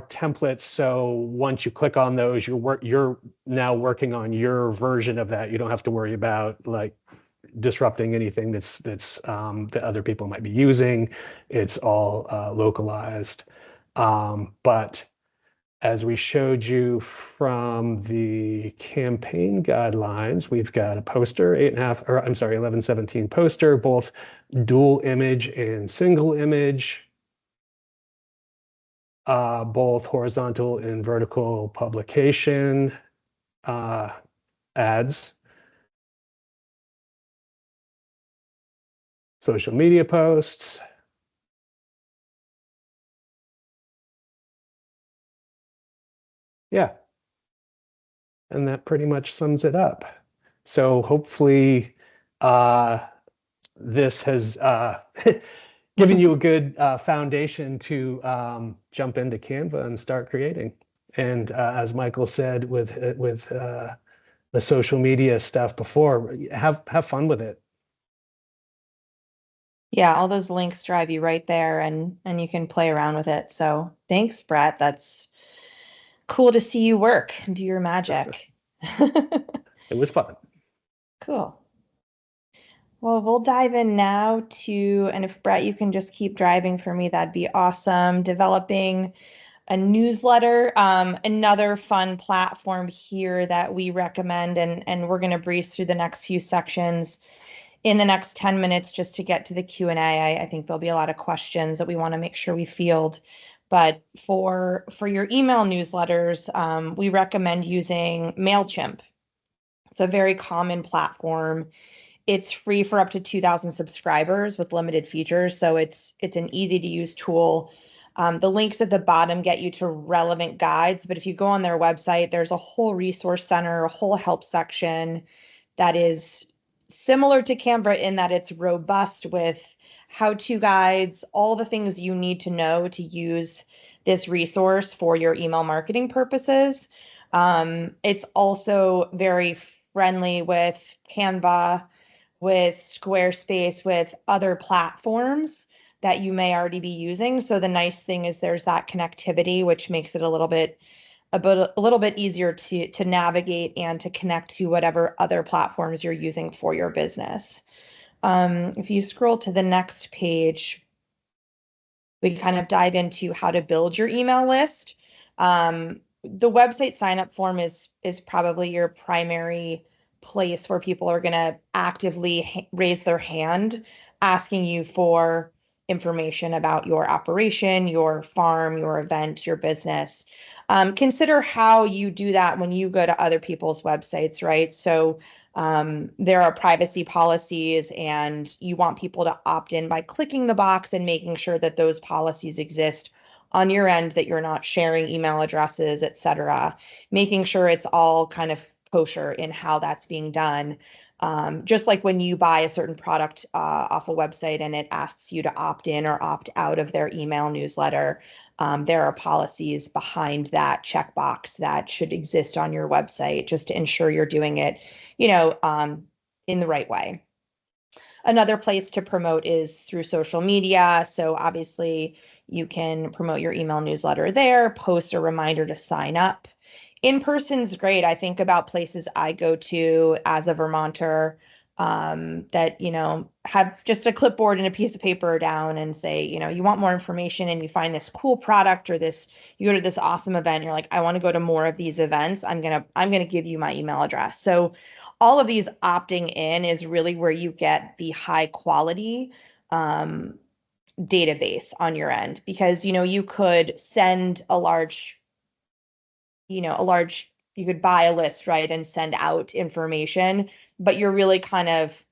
templates. So once you click on those, you're now working on your version of that. You don't have to worry about like disrupting anything that's that other people might be using. It's all localized. But as we showed you from the campaign guidelines, we've got a poster, 8.5, or I'm sorry, 1117 poster, both dual image and single image, both horizontal and vertical publication ads, social media posts. Yeah. And that pretty much sums it up. So hopefully this has given you a good foundation to jump into Canva and start creating. And as Michael said with the social media stuff before, have fun with it. Yeah, all those links drive you right there, and you can play around with it. So thanks, Brett. That's cool to see you work and do your magic. It was fun. Cool. Well, we'll dive in now to, and if Brett, you can just keep driving for me, that'd be awesome. Developing a newsletter, another fun platform here that we recommend, and we're going to breeze through the next few sections in the next 10 minutes just to get to the Q&A. I think there'll be a lot of questions that we want to make sure we field. But for your email newsletters, we recommend using MailChimp. It's a very common platform. It's free for up to 2,000 subscribers with limited features, so it's an easy to use tool. The links at the bottom get you to relevant guides, but if you go on their website, there's a whole resource center, a whole help section that is similar to Canva in that it's robust with how-to guides, all the things you need to know to use this resource for your email marketing purposes. It's also very friendly with Canva, with Squarespace, with other platforms that you may already be using. So the nice thing is there's that connectivity, which makes it a little bit easier to navigate and to connect to whatever other platforms you're using for your business. If you scroll to the next page, we kind of dive into how to build your email list. The website sign up form is probably your primary place where people are going to actively raise their hand asking you for information about your operation, your farm, your event, your business. Consider how you do that when you go to other people's websites, right? So there are privacy policies, and you want people to opt in by clicking the box and making sure that those policies exist on your end, that you're not sharing email addresses, et cetera, making sure it's all kind of kosher in how that's being done. Just like when you buy a certain product off a website and it asks you to opt in or opt out of their email newsletter, there are policies behind that checkbox that should exist on your website just to ensure you're doing it, in the right way. Another place to promote is through social media. So obviously you can promote your email newsletter there, post a reminder to sign up. In person is great. I think about places I go to as a Vermonter that, have just a clipboard and a piece of paper down and say, you want more information and you find this cool product or you go to this awesome event. You're like, I want to go to more of these events. I'm going to give you my email address. So all of these opting in is really where you get the high quality database on your end, because, you could send you could buy a list, right, and send out information, but you're really kind of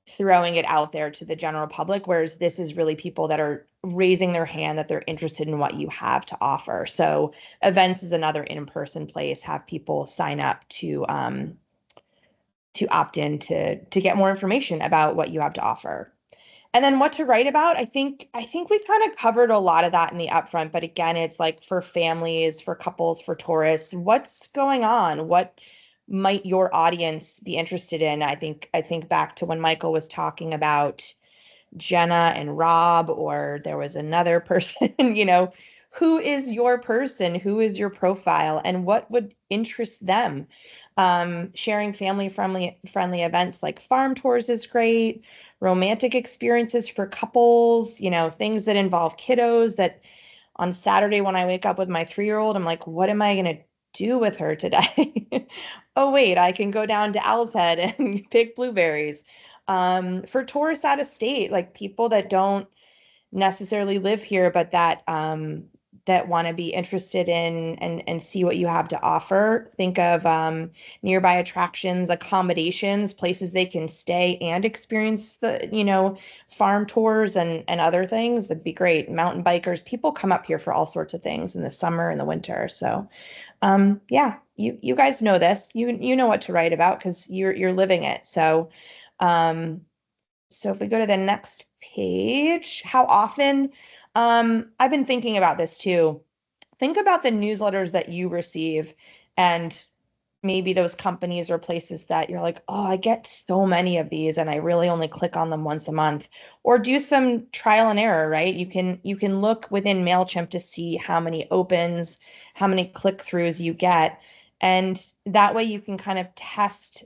throwing it out there to the general public, whereas this is really people that are raising their hand that they're interested in what you have to offer. So events is another in-person place. Have people sign up to opt in to get more information about what you have to offer. And then what to write about. I think we kind of covered a lot of that in the upfront, but again, it's like for families, for couples, for tourists, what's going on? What might your audience be interested in? I think back to when Michael was talking about Jenna and Rob, or there was another person, who is your person? Who is your profile? And what would interest them? Sharing family friendly events like farm tours is great. Romantic experiences for couples, things that involve kiddos that on Saturday when I wake up with my 3-year-old, I'm like, what am I going to do with her today? Oh, wait, I can go down to Owl's Head and pick blueberries. For tourists out of state, like people that don't necessarily live here, but that want to be interested in and see what you have to offer. Think of nearby attractions, accommodations, places they can stay and experience the, farm tours and other things. That'd be great. Mountain bikers, people come up here for all sorts of things in the summer and the winter. So yeah, you guys know this. You know what to write about because you're living it. So if we go to the next page, how often, I've been thinking about this too. Think about the newsletters that you receive and maybe those companies or places that you're like, oh, I get so many of these and I really only click on them once a month. Or do some trial and error, right? You can look within MailChimp to see how many opens, how many click-throughs you get. And that way you can kind of test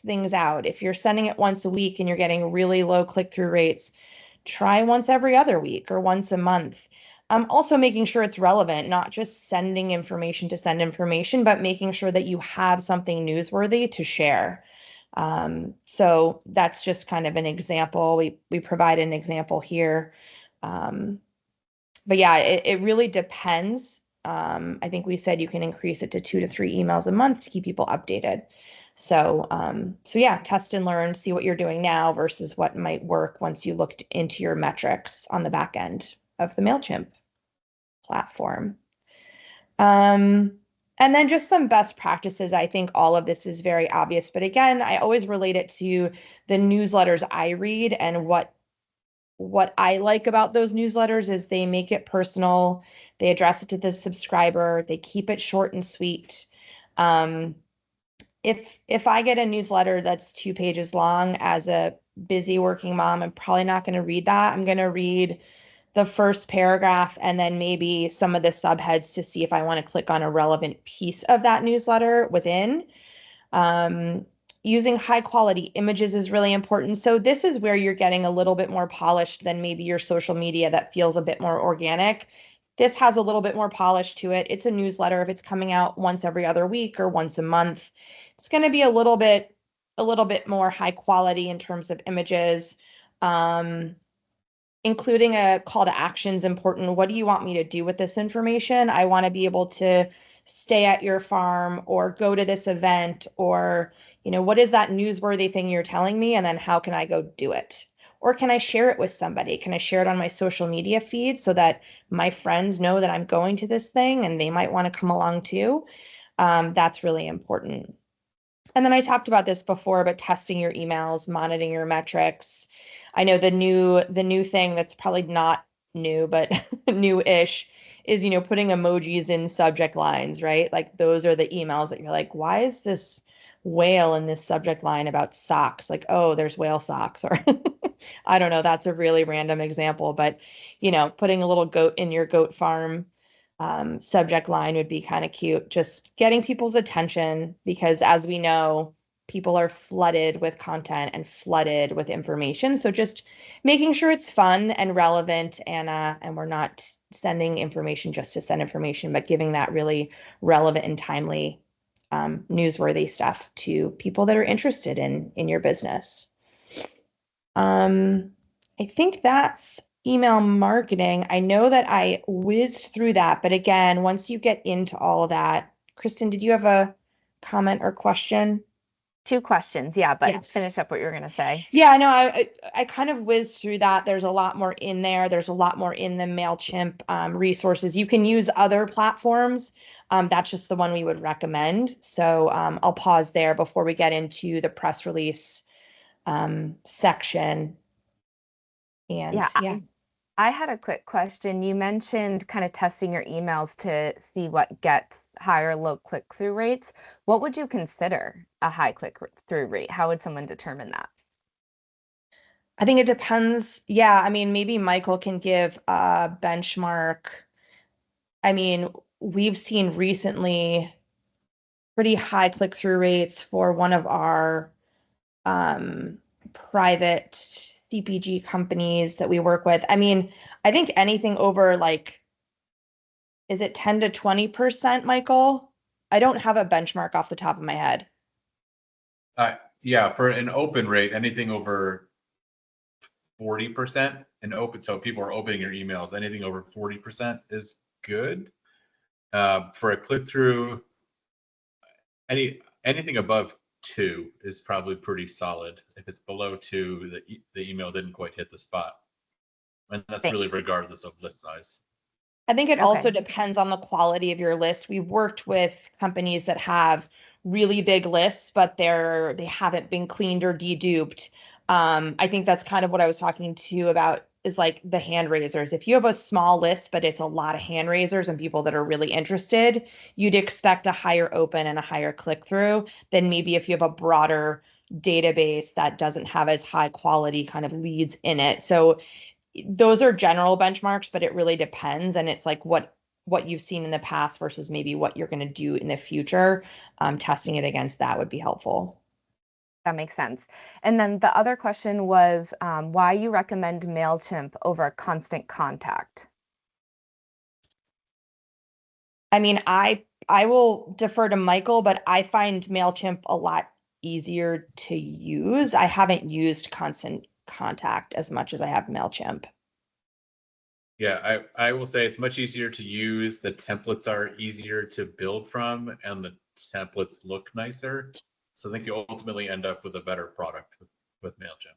things out. If you're sending it once a week and you're getting really low click-through rates, try once every other week or once a month. Also making sure it's relevant, not just sending information to send information, but making sure that you have something newsworthy to share. So that's just kind of an example. We provide an example here. But yeah, it really depends. I think we said you can increase it to 2 to 3 emails a month to keep people updated. So yeah, test and learn, see what you're doing now versus what might work once you looked into your metrics on the back end of the MailChimp platform. And then just some best practices. I think all of this is very obvious, but again, I always relate it to the newsletters I read, and what I like about those newsletters is they make it personal, they address it to the subscriber, they keep it short and sweet. If I get a newsletter that's 2 pages long as a busy working mom, I'm probably not going to read that. I'm going to read the first paragraph and then maybe some of the subheads to see if I want to click on a relevant piece of that newsletter within. Using high quality images is really important. So this is where you're getting a little bit more polished than maybe your social media that feels a bit more organic. This has a little bit more polish to it. It's a newsletter. If it's coming out once every other week or once a month, it's going to be a little bit more high quality in terms of images. Including a call to action is important. What do you want me to do with this information? I want to be able to stay at your farm or go to this event, or, what is that newsworthy thing you're telling me? And then how can I go do it? Or can I share it with somebody? Can I share it on my social media feed so that my friends know that I'm going to this thing and they might want to come along too? That's really important. And then I talked about this before, but testing your emails, monitoring your metrics. I know the new thing that's probably not new, but new-ish is, putting emojis in subject lines, right? Like those are the emails that you're like, why is this whale in this subject line about socks? Like, oh, there's whale socks, or I don't know, that's a really random example, but putting a little goat in your goat farm subject line would be kind of cute. Just getting people's attention, because as we know, people are flooded with content and flooded with information. So just making sure it's fun and relevant, and we're not sending information just to send information, but giving that really relevant and timely newsworthy stuff to people that are interested in your business. I think that's email marketing. I know that I whizzed through that, but again, once you get into all of that, Kristen, did you have a comment or question? 2 questions. Yeah, but Yes. finish up what you were going to say. Yeah, no, I kind of whizzed through that. There's a lot more in there. There's a lot more in the MailChimp resources. You can use other platforms. That's just the one we would recommend. So I'll pause there before we get into the press release section. And Yeah, I had a quick question. You mentioned kind of testing your emails to see what gets high or low click-through rates. What would you consider a high click-through rate? How would someone determine that? I think it depends. Yeah, I mean, maybe Michael can give a benchmark I mean, we've seen recently pretty high click-through rates for one of our private CPG companies that we work with. I mean, I think anything over like, is it 10 to 20%, Michael? I don't have a benchmark off the top of my head. Yeah, for an open rate, anything over 40% and open. So people are opening your emails. Anything over 40% is good. For a click through, anything above 2 is probably pretty solid. If it's below 2, the email didn't quite hit the spot, and that's really regardless of list size. I think it also Okay. depends on the quality of your list. We've worked with companies that have really big lists, but they haven't been cleaned or deduped. I think that's kind of what I was talking to you about, is like the hand raisers. If you have a small list, but it's a lot of hand raisers and people that are really interested, you'd expect a higher open and a higher click through than maybe if you have a broader database that doesn't have as high quality kind of leads in it. So those are general benchmarks, but it really depends. And it's like what you've seen in the past versus maybe what you're going to do in the future. Testing it against that would be helpful. That makes sense. And then the other question was why you recommend MailChimp over Constant Contact. I mean, I will defer to Michael, but I find MailChimp a lot easier to use. I haven't used Constant Contact as much as I have MailChimp. Yeah, I will say it's much easier to use. The templates are easier to build from, and the templates look nicer. So I think you ultimately end up with a better product with MailChimp.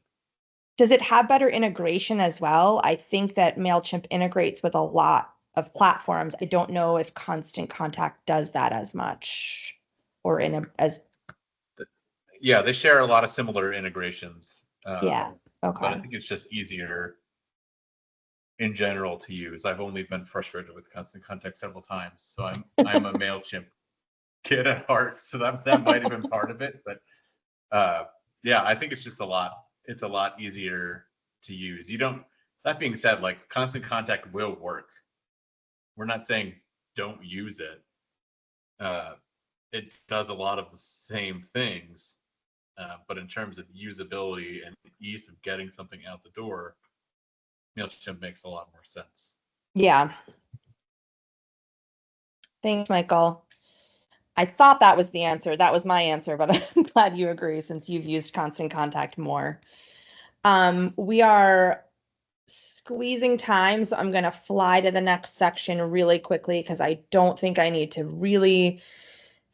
Does it have better integration as well? I think that MailChimp integrates with a lot of platforms. I don't know if Constant Contact does that as much or as. Yeah, they share a lot of similar integrations. Yeah. Okay. But I think it's just easier in general to use. I've only been frustrated with Constant Contact several times, so I'm a MailChimp kid at heart, so that might have been part of it. But yeah, I think it's just a lot easier to use. You don't. That being said, like Constant Contact will work. We're not saying don't use it. It does a lot of the same things, but in terms of usability and ease of getting something out the door, MailChimp makes a lot more sense. Yeah. Thanks, Michael. I thought that was the answer. That was my answer, but I'm glad you agree since you've used Constant Contact more. We are squeezing time, so I'm going to fly to the next section really quickly because I don't think I need to really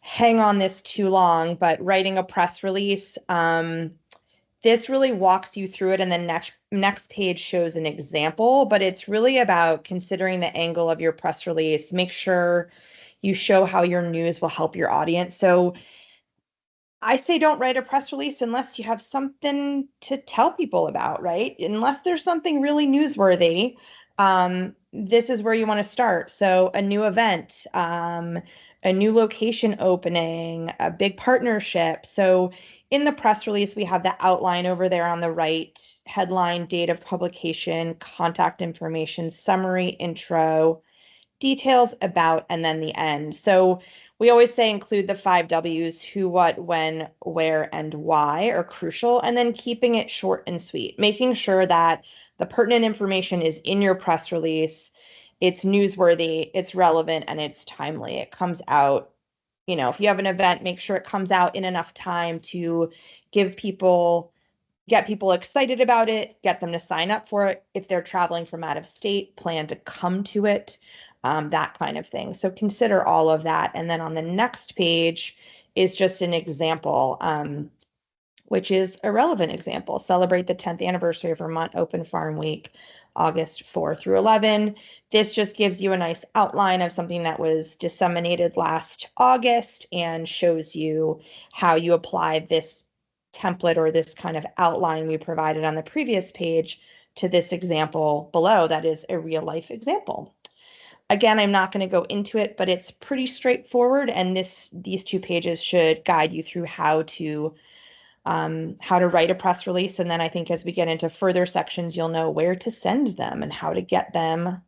hang on this too long, but writing a press release. This really walks you through it, and the next page shows an example, but it's really about considering the angle of your press release. Make sure you show how your news will help your audience. So I say don't write a press release unless you have something to tell people about, right? Unless there's something really newsworthy. This is where you want to start. So a new event, a new location opening, a big partnership. So in the press release, we have the outline over there on the right, headline, date of publication, contact information, summary, intro, details about, and then the end. So we always say include the 5 W's: who, what, when, where, and why are crucial, and then keeping it short and sweet, making sure that the pertinent information is in your press release, it's newsworthy, it's relevant, and it's timely. It comes out, if you have an event, make sure it comes out in enough time to get people excited about it, get them to sign up for it. If they're traveling from out of state, plan to come to it, that kind of thing. So consider all of that. And then on the next page is just an example, which is a relevant example. Celebrate the 10th anniversary of Vermont Open Farm Week, August 4 through 11. This just gives you a nice outline of something that was disseminated last August and shows you how you apply this template or this kind of outline we provided on the previous page to this example below. That is a real life example. Again, I'm not going to go into it, but it's pretty straightforward, and these 2 pages should guide you through how to write a press release. And then I think as we get into further sections, you'll know where to send them and how to get them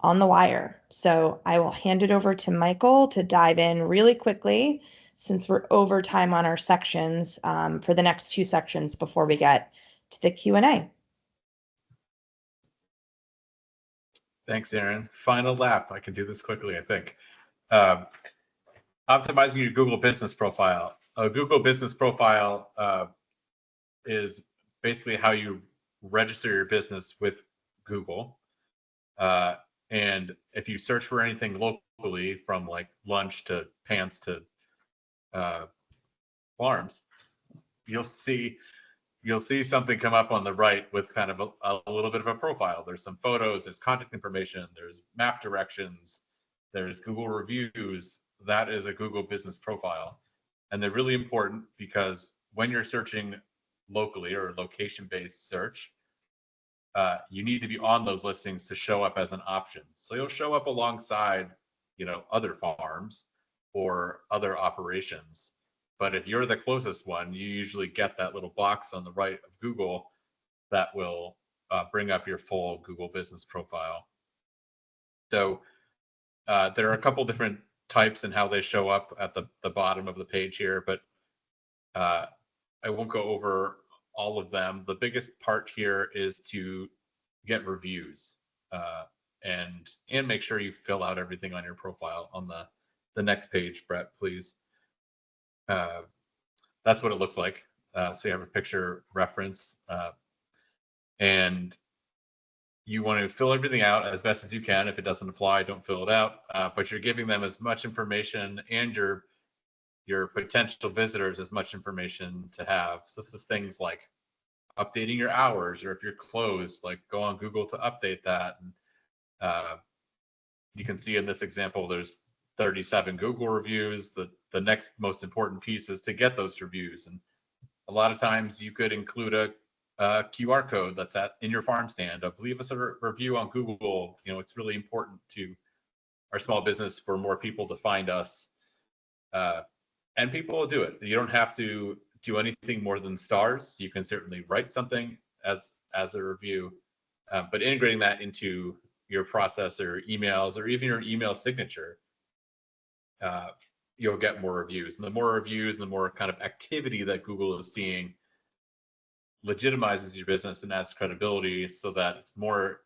on the wire. So I will hand it over to Michael to dive in really quickly since we're over time on our sections for the next two sections before we get to the Q&A. Thanks, Aaron. Final lap. I can do this quickly, I think. Optimizing your Google business profile. A Google business profile is basically how you register your business with Google. And if you search for anything locally, from like lunch to pants to farms, you'll see something come up on the right with kind of a little bit of a profile. There's some photos, there's contact information, there's map directions, there's Google reviews. That is a Google business profile. And they're really important because when you're searching locally or location-based search, you need to be on those listings to show up as an option. So you'll show up alongside, other farms or other operations. But if you're the closest one, you usually get that little box on the right of Google that will bring up your full Google business profile. So there are a couple different types and how they show up at the bottom of the page here, but I won't go over all of them. The biggest part here is to get reviews and make sure you fill out everything on your profile on the next page, Brett, please. That's what it looks like. So you have a picture reference and you want to fill everything out as best as you can. If it doesn't apply, don't fill it out. But you're giving them as much information and your potential visitors as much information to have. So this is things like updating your hours, or if you're closed, like go on Google to update that. And you can see in this example, there's 37 Google reviews. The next most important piece is to get those reviews. And a lot of times you could include a QR code that's in your farm stand of leave us a review on Google. It's really important to our small business for more people to find us. And people will do it. You don't have to do anything more than stars. You can certainly write something as a review, but integrating that into your process or emails or even your email signature, you'll get more reviews. And the more reviews and the more kind of activity that Google is seeing legitimizes your business and adds credibility, so that it's more,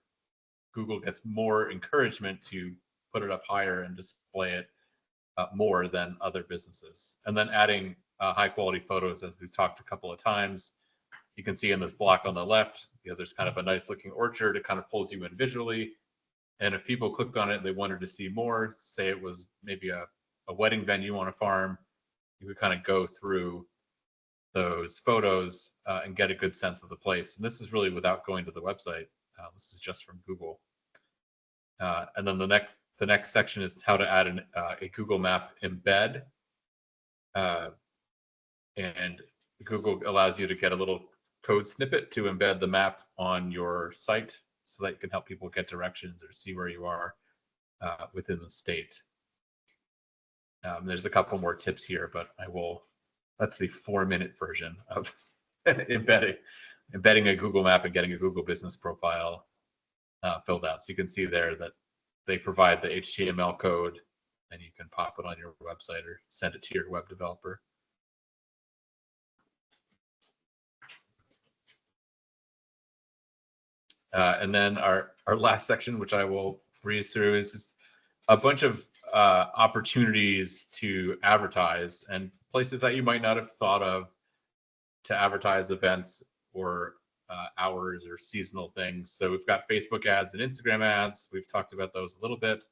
Google gets more encouragement to put it up higher and display it more than other businesses. And then adding high quality photos, as we've talked a couple of times. You can see in this block on the left, there's kind of a nice looking orchard. It kind of pulls you in visually. And if people clicked on it and they wanted to see more, say it was maybe a wedding venue on a farm, you could kind of go through those photos and get a good sense of the place. And this is really without going to the website. This is just from Google. And then the next section is how to add a Google Map embed. And Google allows you to get a little code snippet to embed the map on your site so that you can help people get directions or see where you are within the state. There's a couple more tips here, but that's the 4-minute version of embedding a Google Map and getting a Google business profile filled out. So you can see there that they provide the HTML code and you can pop it on your website or send it to your web developer. And then our last section, which I will breeze through, is just a bunch of opportunities to advertise and places that you might not have thought of to advertise events or hours or seasonal things. So we've got Facebook ads and Instagram ads. We've talked about those a little bit.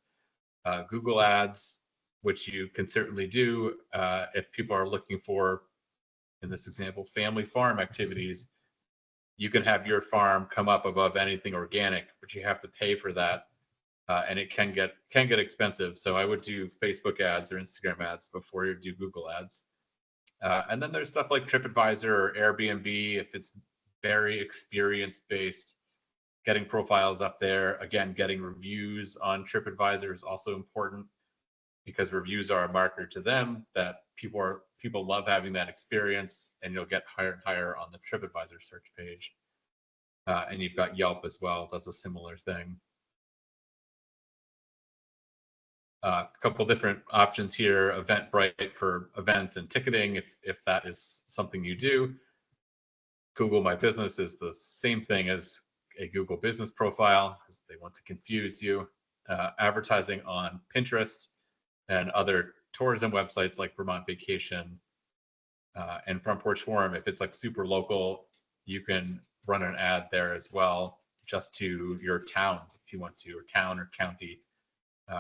Google ads, which you can certainly do if people are looking for, in this example, family farm activities. You can have your farm come up above anything organic, but you have to pay for that, and it can get expensive. So I would do Facebook ads or Instagram ads before you do Google ads. And then there's stuff like TripAdvisor or Airbnb. If it's very experience-based, getting profiles up there. Again, getting reviews on TripAdvisor is also important because reviews are a marker to them that people love having that experience, and you'll get higher and higher on the TripAdvisor search page. And you've got Yelp as well, does a similar thing. A couple different options here. Eventbrite for events and ticketing, if that is something you do. Google My Business is the same thing as a Google business profile, because they want to confuse you. Advertising on Pinterest and other tourism websites like Vermont Vacation and Front Porch Forum. If it's like super local, you can run an ad there as well, just to your town if you want to, or town or county.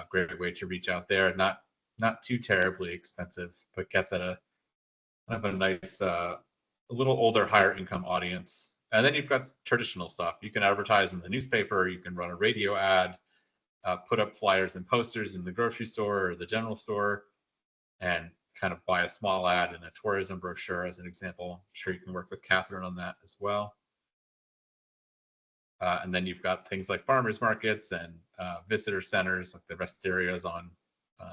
Great way to reach out there. Not too terribly expensive, but gets at a kind of a nice, a little older, higher income audience. And then you've got traditional stuff. You can advertise in the newspaper. You can run a radio ad, put up flyers and posters in the grocery store or the general store, and kind of buy a small ad in a tourism brochure as an example. I'm sure you can work with Catherine on that as well. And then you've got things like farmers markets and visitor centers, like the rest areas on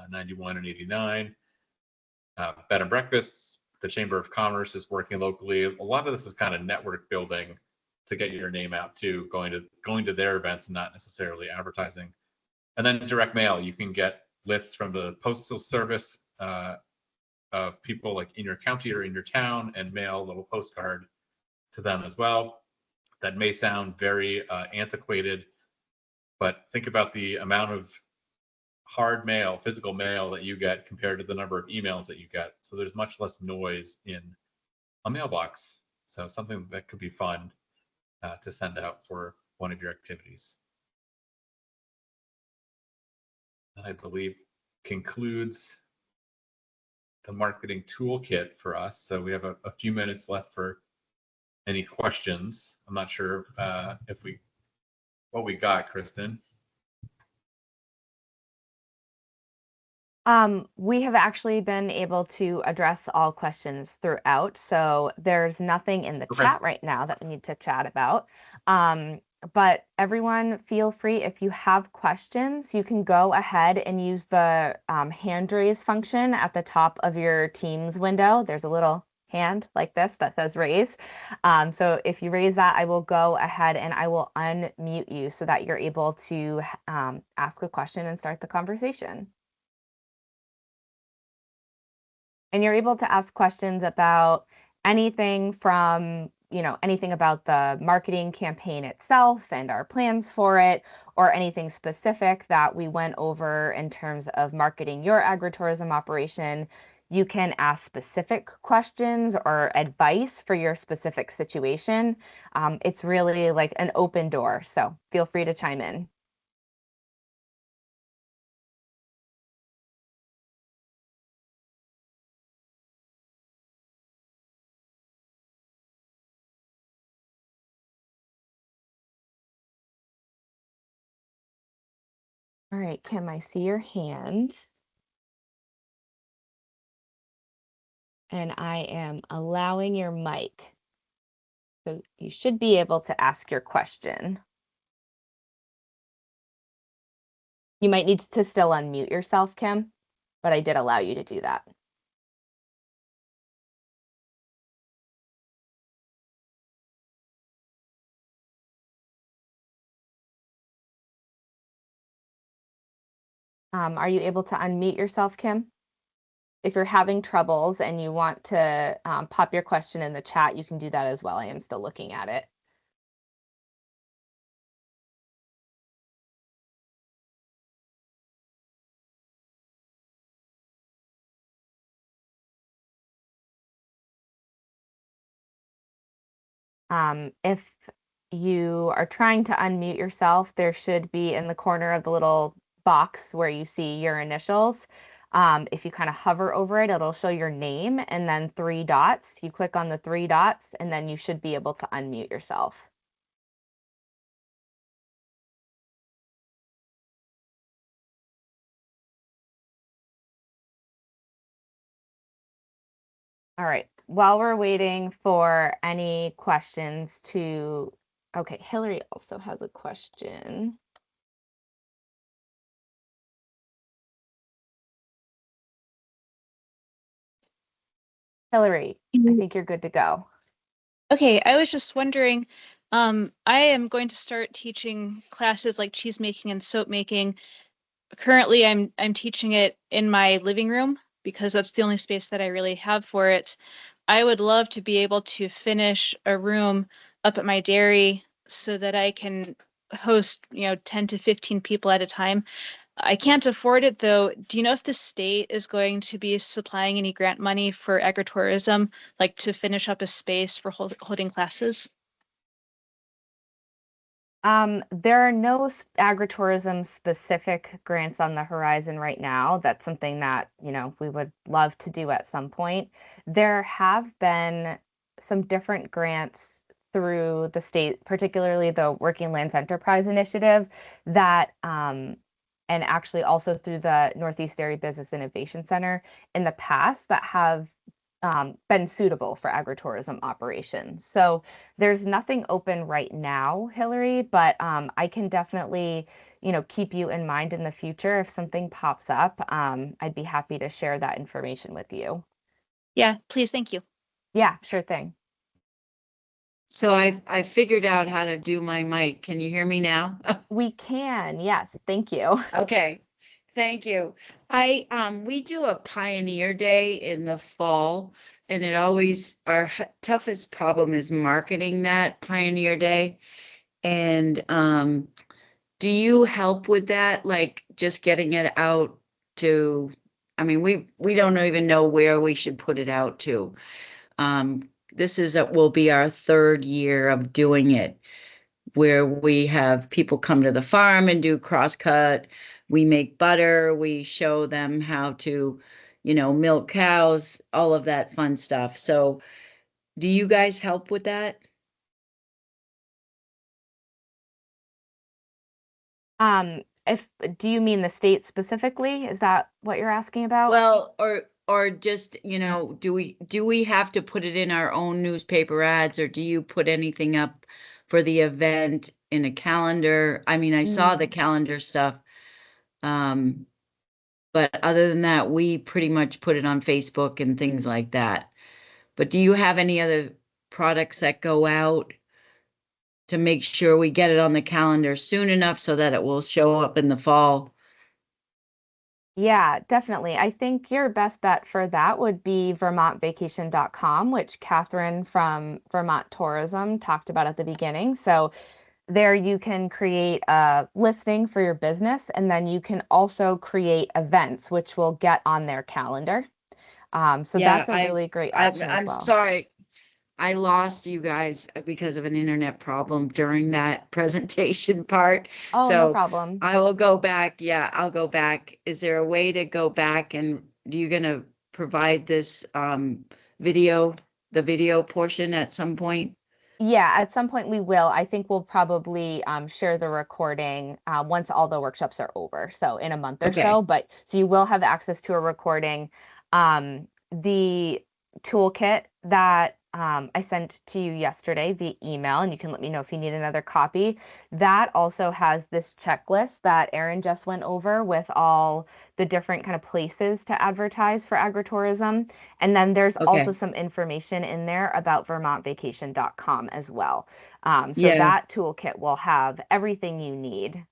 91 and 89. Bed and breakfasts. The Chamber of Commerce is working locally. A lot of this is kind of network building to get your name out too, going to their events, not necessarily advertising. And then direct mail. You can get lists from the Postal Service of people like in your county or in your town, and mail a little postcard to them as well. That may sound very antiquated, but think about the amount of hard mail, physical mail that you get compared to the number of emails that you get. So there's much less noise in a mailbox. So something that could be fun to send out for one of your activities. And I believe concludes the marketing toolkit for us. So we have a few minutes left for any questions. I'm not sure what we got, Kristen. We have actually been able to address all questions throughout, so there's nothing in the chat right now that we need to chat about. But everyone, feel free, if you have questions, you can go ahead and use the hand raise function at the top of your Teams window. There's a little hand like this that says raise. So if you raise that, I will go ahead and I will unmute you so that you're able to ask a question and start the conversation. And you're able to ask questions about anything from, anything about the marketing campaign itself and our plans for it, or anything specific that we went over in terms of marketing your agritourism operation. You can ask specific questions or advice for your specific situation. It's really like an open door, so feel free to chime in. All right, Kim, I see your hand. And I am allowing your mic. So you should be able to ask your question. You might need to still unmute yourself, Kim, but I did allow you to do that. Are you able to unmute yourself, Kim? If you're having troubles and you want to pop your question in the chat, you can do that as well. I am still looking at it. If you are trying to unmute yourself, there should be in the corner of the little box where you see your initials. If you kind of hover over it, it'll show your name and then 3 dots. You click on the 3 dots and then you should be able to unmute yourself. All right, while we're waiting for any questions to, okay, Hillary also has a question. Hillary, I think you're good to go. Okay, I was just wondering, I am going to start teaching classes like cheese making and soap making currently I'm teaching it in my living room because that's the only space that I really have for it. I would love to be able to finish a room up at my dairy so that I can host, 10 to 15 people at a time. I can't afford it though. Do you know if the state is going to be supplying any grant money for agritourism, like to finish up a space for holding classes? There are no agritourism specific grants on the horizon right now. That's something that, we would love to do at some point. There have been some different grants through the state, particularly the Working Lands Enterprise Initiative, that, and actually also through the Northeast Dairy Business Innovation Center in the past that have been suitable for agritourism operations. So there's nothing open right now, Hillary, but I can definitely, keep you in mind in the future if something pops up. I'd be happy to share that information with you. Yeah, please, thank you. Yeah, sure thing. So I figured out how to do my mic. Can you hear me now? We can, yes, thank you. Okay, thank you. We do a Pioneer Day in the fall, and our toughest problem is marketing that Pioneer Day. And do you help with that? Like just getting it out to, I mean, we don't even know where we should put it out to. This will be our third year of doing it, where we have people come to the farm and do crosscut. We make butter. We show them how to, milk cows, all of that fun stuff. So do you guys help with that? If do you mean the state specifically? Is that what you're asking about? Well, or just, do we have to put it in our own newspaper ads, or do you put anything up for the event in a calendar? I mean, I saw the calendar stuff. But other than that, we pretty much put it on Facebook and things like that. But do you have any other products that go out to make sure we get it on the calendar soon enough so that it will show up in the fall? Yeah, definitely. I think your best bet for that would be vermontvacation.com, which Catherine from Vermont Tourism talked about at the beginning. So there you can create a listing for your business, and then you can also create events, which will get on their calendar. So Yeah, that's a really great I'm option as I'm well. sorry. I lost you guys because of an internet problem during that presentation part. Oh, no So problem. I will go back. Yeah, I'll go back. Is there a way to go back, and do you gonna provide this video, the video portion at some point? Yeah, at some point we will. I think we'll probably share the recording once all the workshops are over, so in a month or Okay. so. But so you will have access to a recording. The toolkit that I sent to you yesterday via email, and you can let me know if you need another copy. That also has this checklist that Erin just went over with all the different kind of places to advertise for agritourism. And then there's also Okay. some information in there about vermontvacation.com as well. So Yeah. that toolkit will have everything you need.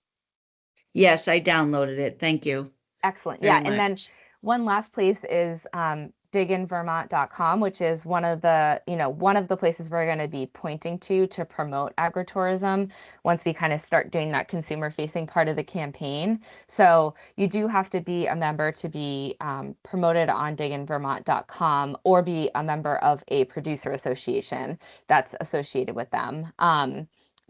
Yes, I downloaded it. Thank you Excellent. very Yeah. And then much. one last place is diginvermont.com, which is one of the places we're going to be pointing to promote agritourism once we kind of start doing that consumer facing part of the campaign. So you do have to be a member to be promoted on diginvermont.com or be a member of a producer association that's associated with them.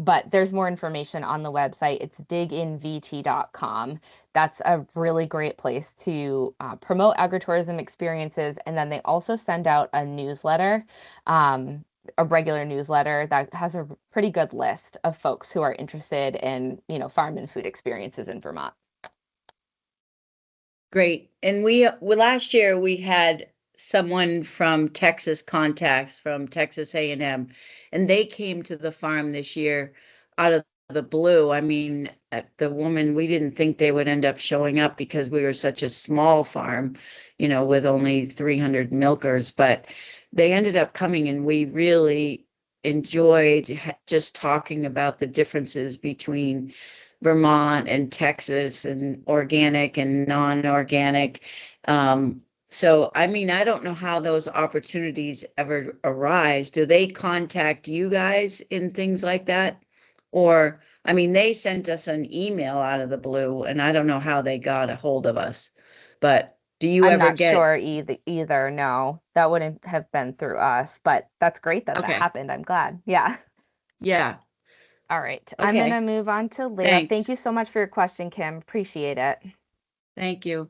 But there's more information on the website. It's diginvt.com. That's a really great place to promote agritourism experiences. And then they also send out a regular newsletter that has a pretty good list of folks who are interested in, farm and food experiences in Vermont. Great. And last year we had someone from Texas Contacts from Texas A&M, and they came to the farm this year out of the blue. I mean, the woman, we didn't think they would end up showing up because we were such a small farm, with only 300 milkers, but they ended up coming, and we really enjoyed just talking about the differences between Vermont and Texas and organic and non-organic. So, I mean, I don't know how those opportunities ever arise. Do they contact you guys in things like that? Or, I mean, they sent us an email out of the blue, and I don't know how they got a hold of us. But do you I'm ever not get, sure either. No, that wouldn't have been through us, but that's great that that okay, happened. I'm glad. Yeah. yeah, All right. I'm going okay, to move on to Leah. Thank thanks. you so much for your question, Kim. Appreciate it. Thank you.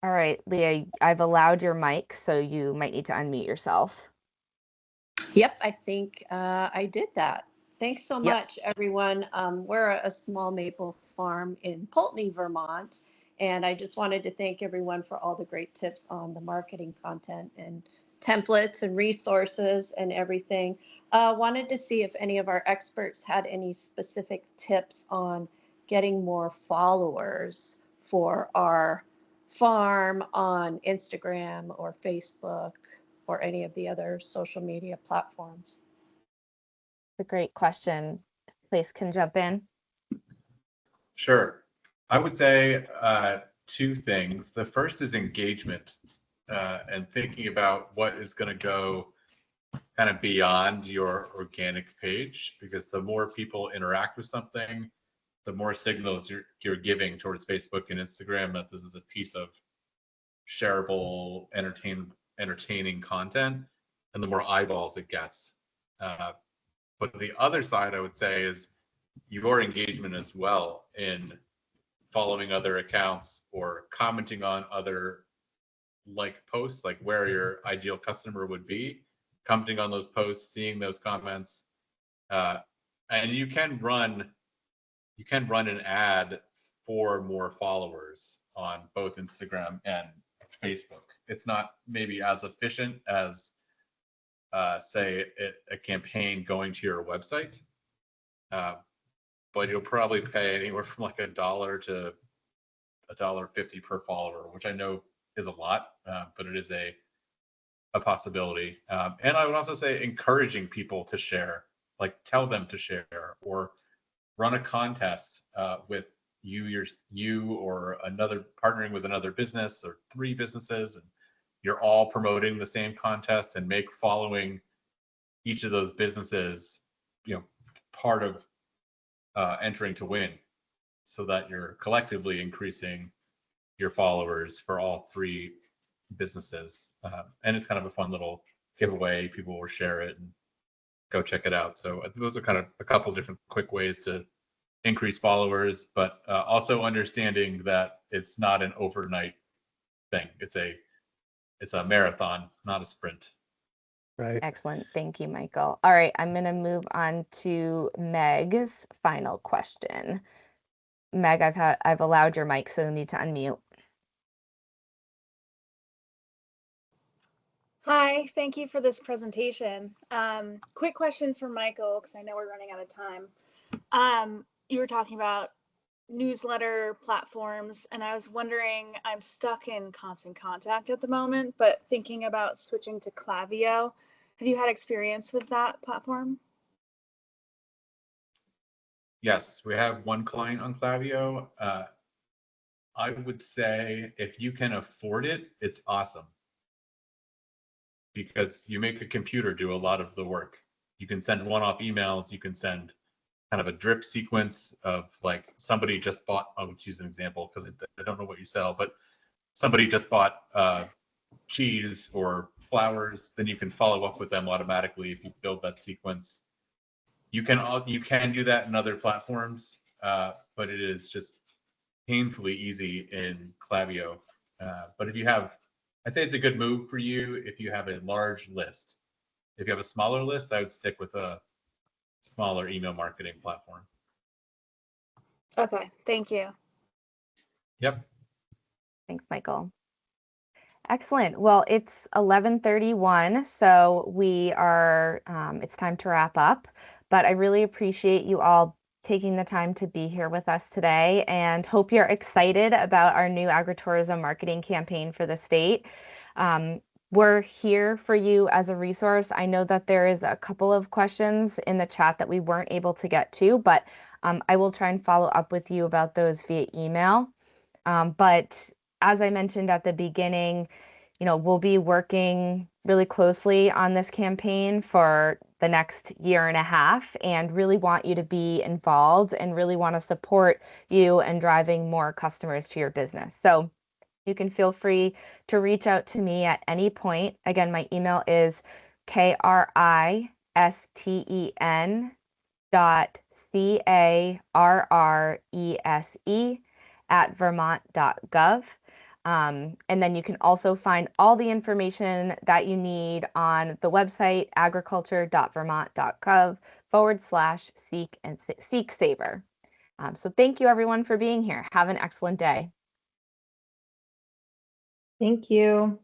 All right, Leah, I've allowed your mic, so you might need to unmute yourself. Yep, I think I did that. Thanks so Yep. much, everyone. We're a small maple farm in Pulteney, Vermont, and I just wanted to thank everyone for all the great tips on the marketing content and templates and resources and everything. Wanted to see if any of our experts had any specific tips on getting more followers for our farm on Instagram or Facebook or any of the other social media platforms. It's a great question. Place can jump in. Sure. I would say two things. The first is engagement and thinking about what is going to go kind of beyond your organic page, because the more people interact with something, the more signals you're giving towards Facebook and Instagram that this is a piece of shareable, entertaining content, and the more eyeballs it gets. But the other side, I would say, is your engagement as well in following other accounts or commenting on other like posts, like where your ideal customer would be, commenting on those posts, seeing those comments, and you can run an ad for more followers on both Instagram and Facebook. It's not maybe as efficient as say a campaign going to your website, but you'll probably pay anywhere from like $1 to $1.50 per follower, which I know is a lot, but it is a possibility. And I would also say encouraging people to share, like tell them to share, or run a contest with you or another, partnering with another business or 3 businesses, and you're all promoting the same contest, and make following each of those businesses, part of entering to win, so that you're collectively increasing your followers for all 3 businesses. And it's kind of a fun little giveaway. People will share it and go check it out. So those are kind of a couple different quick ways to increase followers, but also understanding that it's not an overnight thing. It's a marathon, not a sprint. Right. Excellent. Thank you, Michael. All right, I'm going to move on to Meg's final question. Meg, I've allowed your mic, so you need to unmute. Hi, thank you for this presentation. Quick question for Michael, because I know we're running out of time. You were talking about newsletter platforms, and I was wondering, I'm stuck in Constant Contact at the moment, but thinking about switching to Klaviyo. Have you had experience with that platform? Yes, we have one client on Klaviyo. I would say if you can afford it, it's awesome, because you make a computer do a lot of the work. You can send one-off emails. You can send kind of a drip sequence of like somebody just bought, I'll choose an example because I don't know what you sell, but somebody just bought cheese or flowers, then you can follow up with them automatically if you build that sequence. You can do that in other platforms, but it is just painfully easy in Klaviyo. But I'd say it's a good move for you if you have a large list. If you have a smaller list, I would stick with a smaller email marketing platform. Okay, thank you. Yep. Thanks, Michael. Excellent. Well, it's 11:31, so it's time to wrap up. But I really appreciate you all taking the time to be here with us today, and hope you're excited about our new agritourism marketing campaign for the state. We're here for you as a resource. I know that there is a couple of questions in the chat that we weren't able to get to, but I will try and follow up with you about those via email. But as I mentioned at the beginning, we'll be working really closely on this campaign for the next year and a half and really want you to be involved and really want to support you and driving more customers to your business. So you can feel free to reach out to me at any point. Again, my email is kristen.carrese@vermont.gov. And then you can also find all the information that you need on the website, agriculture.vermont.gov/seek saver. So thank you everyone for being here. Have an excellent day. Thank you.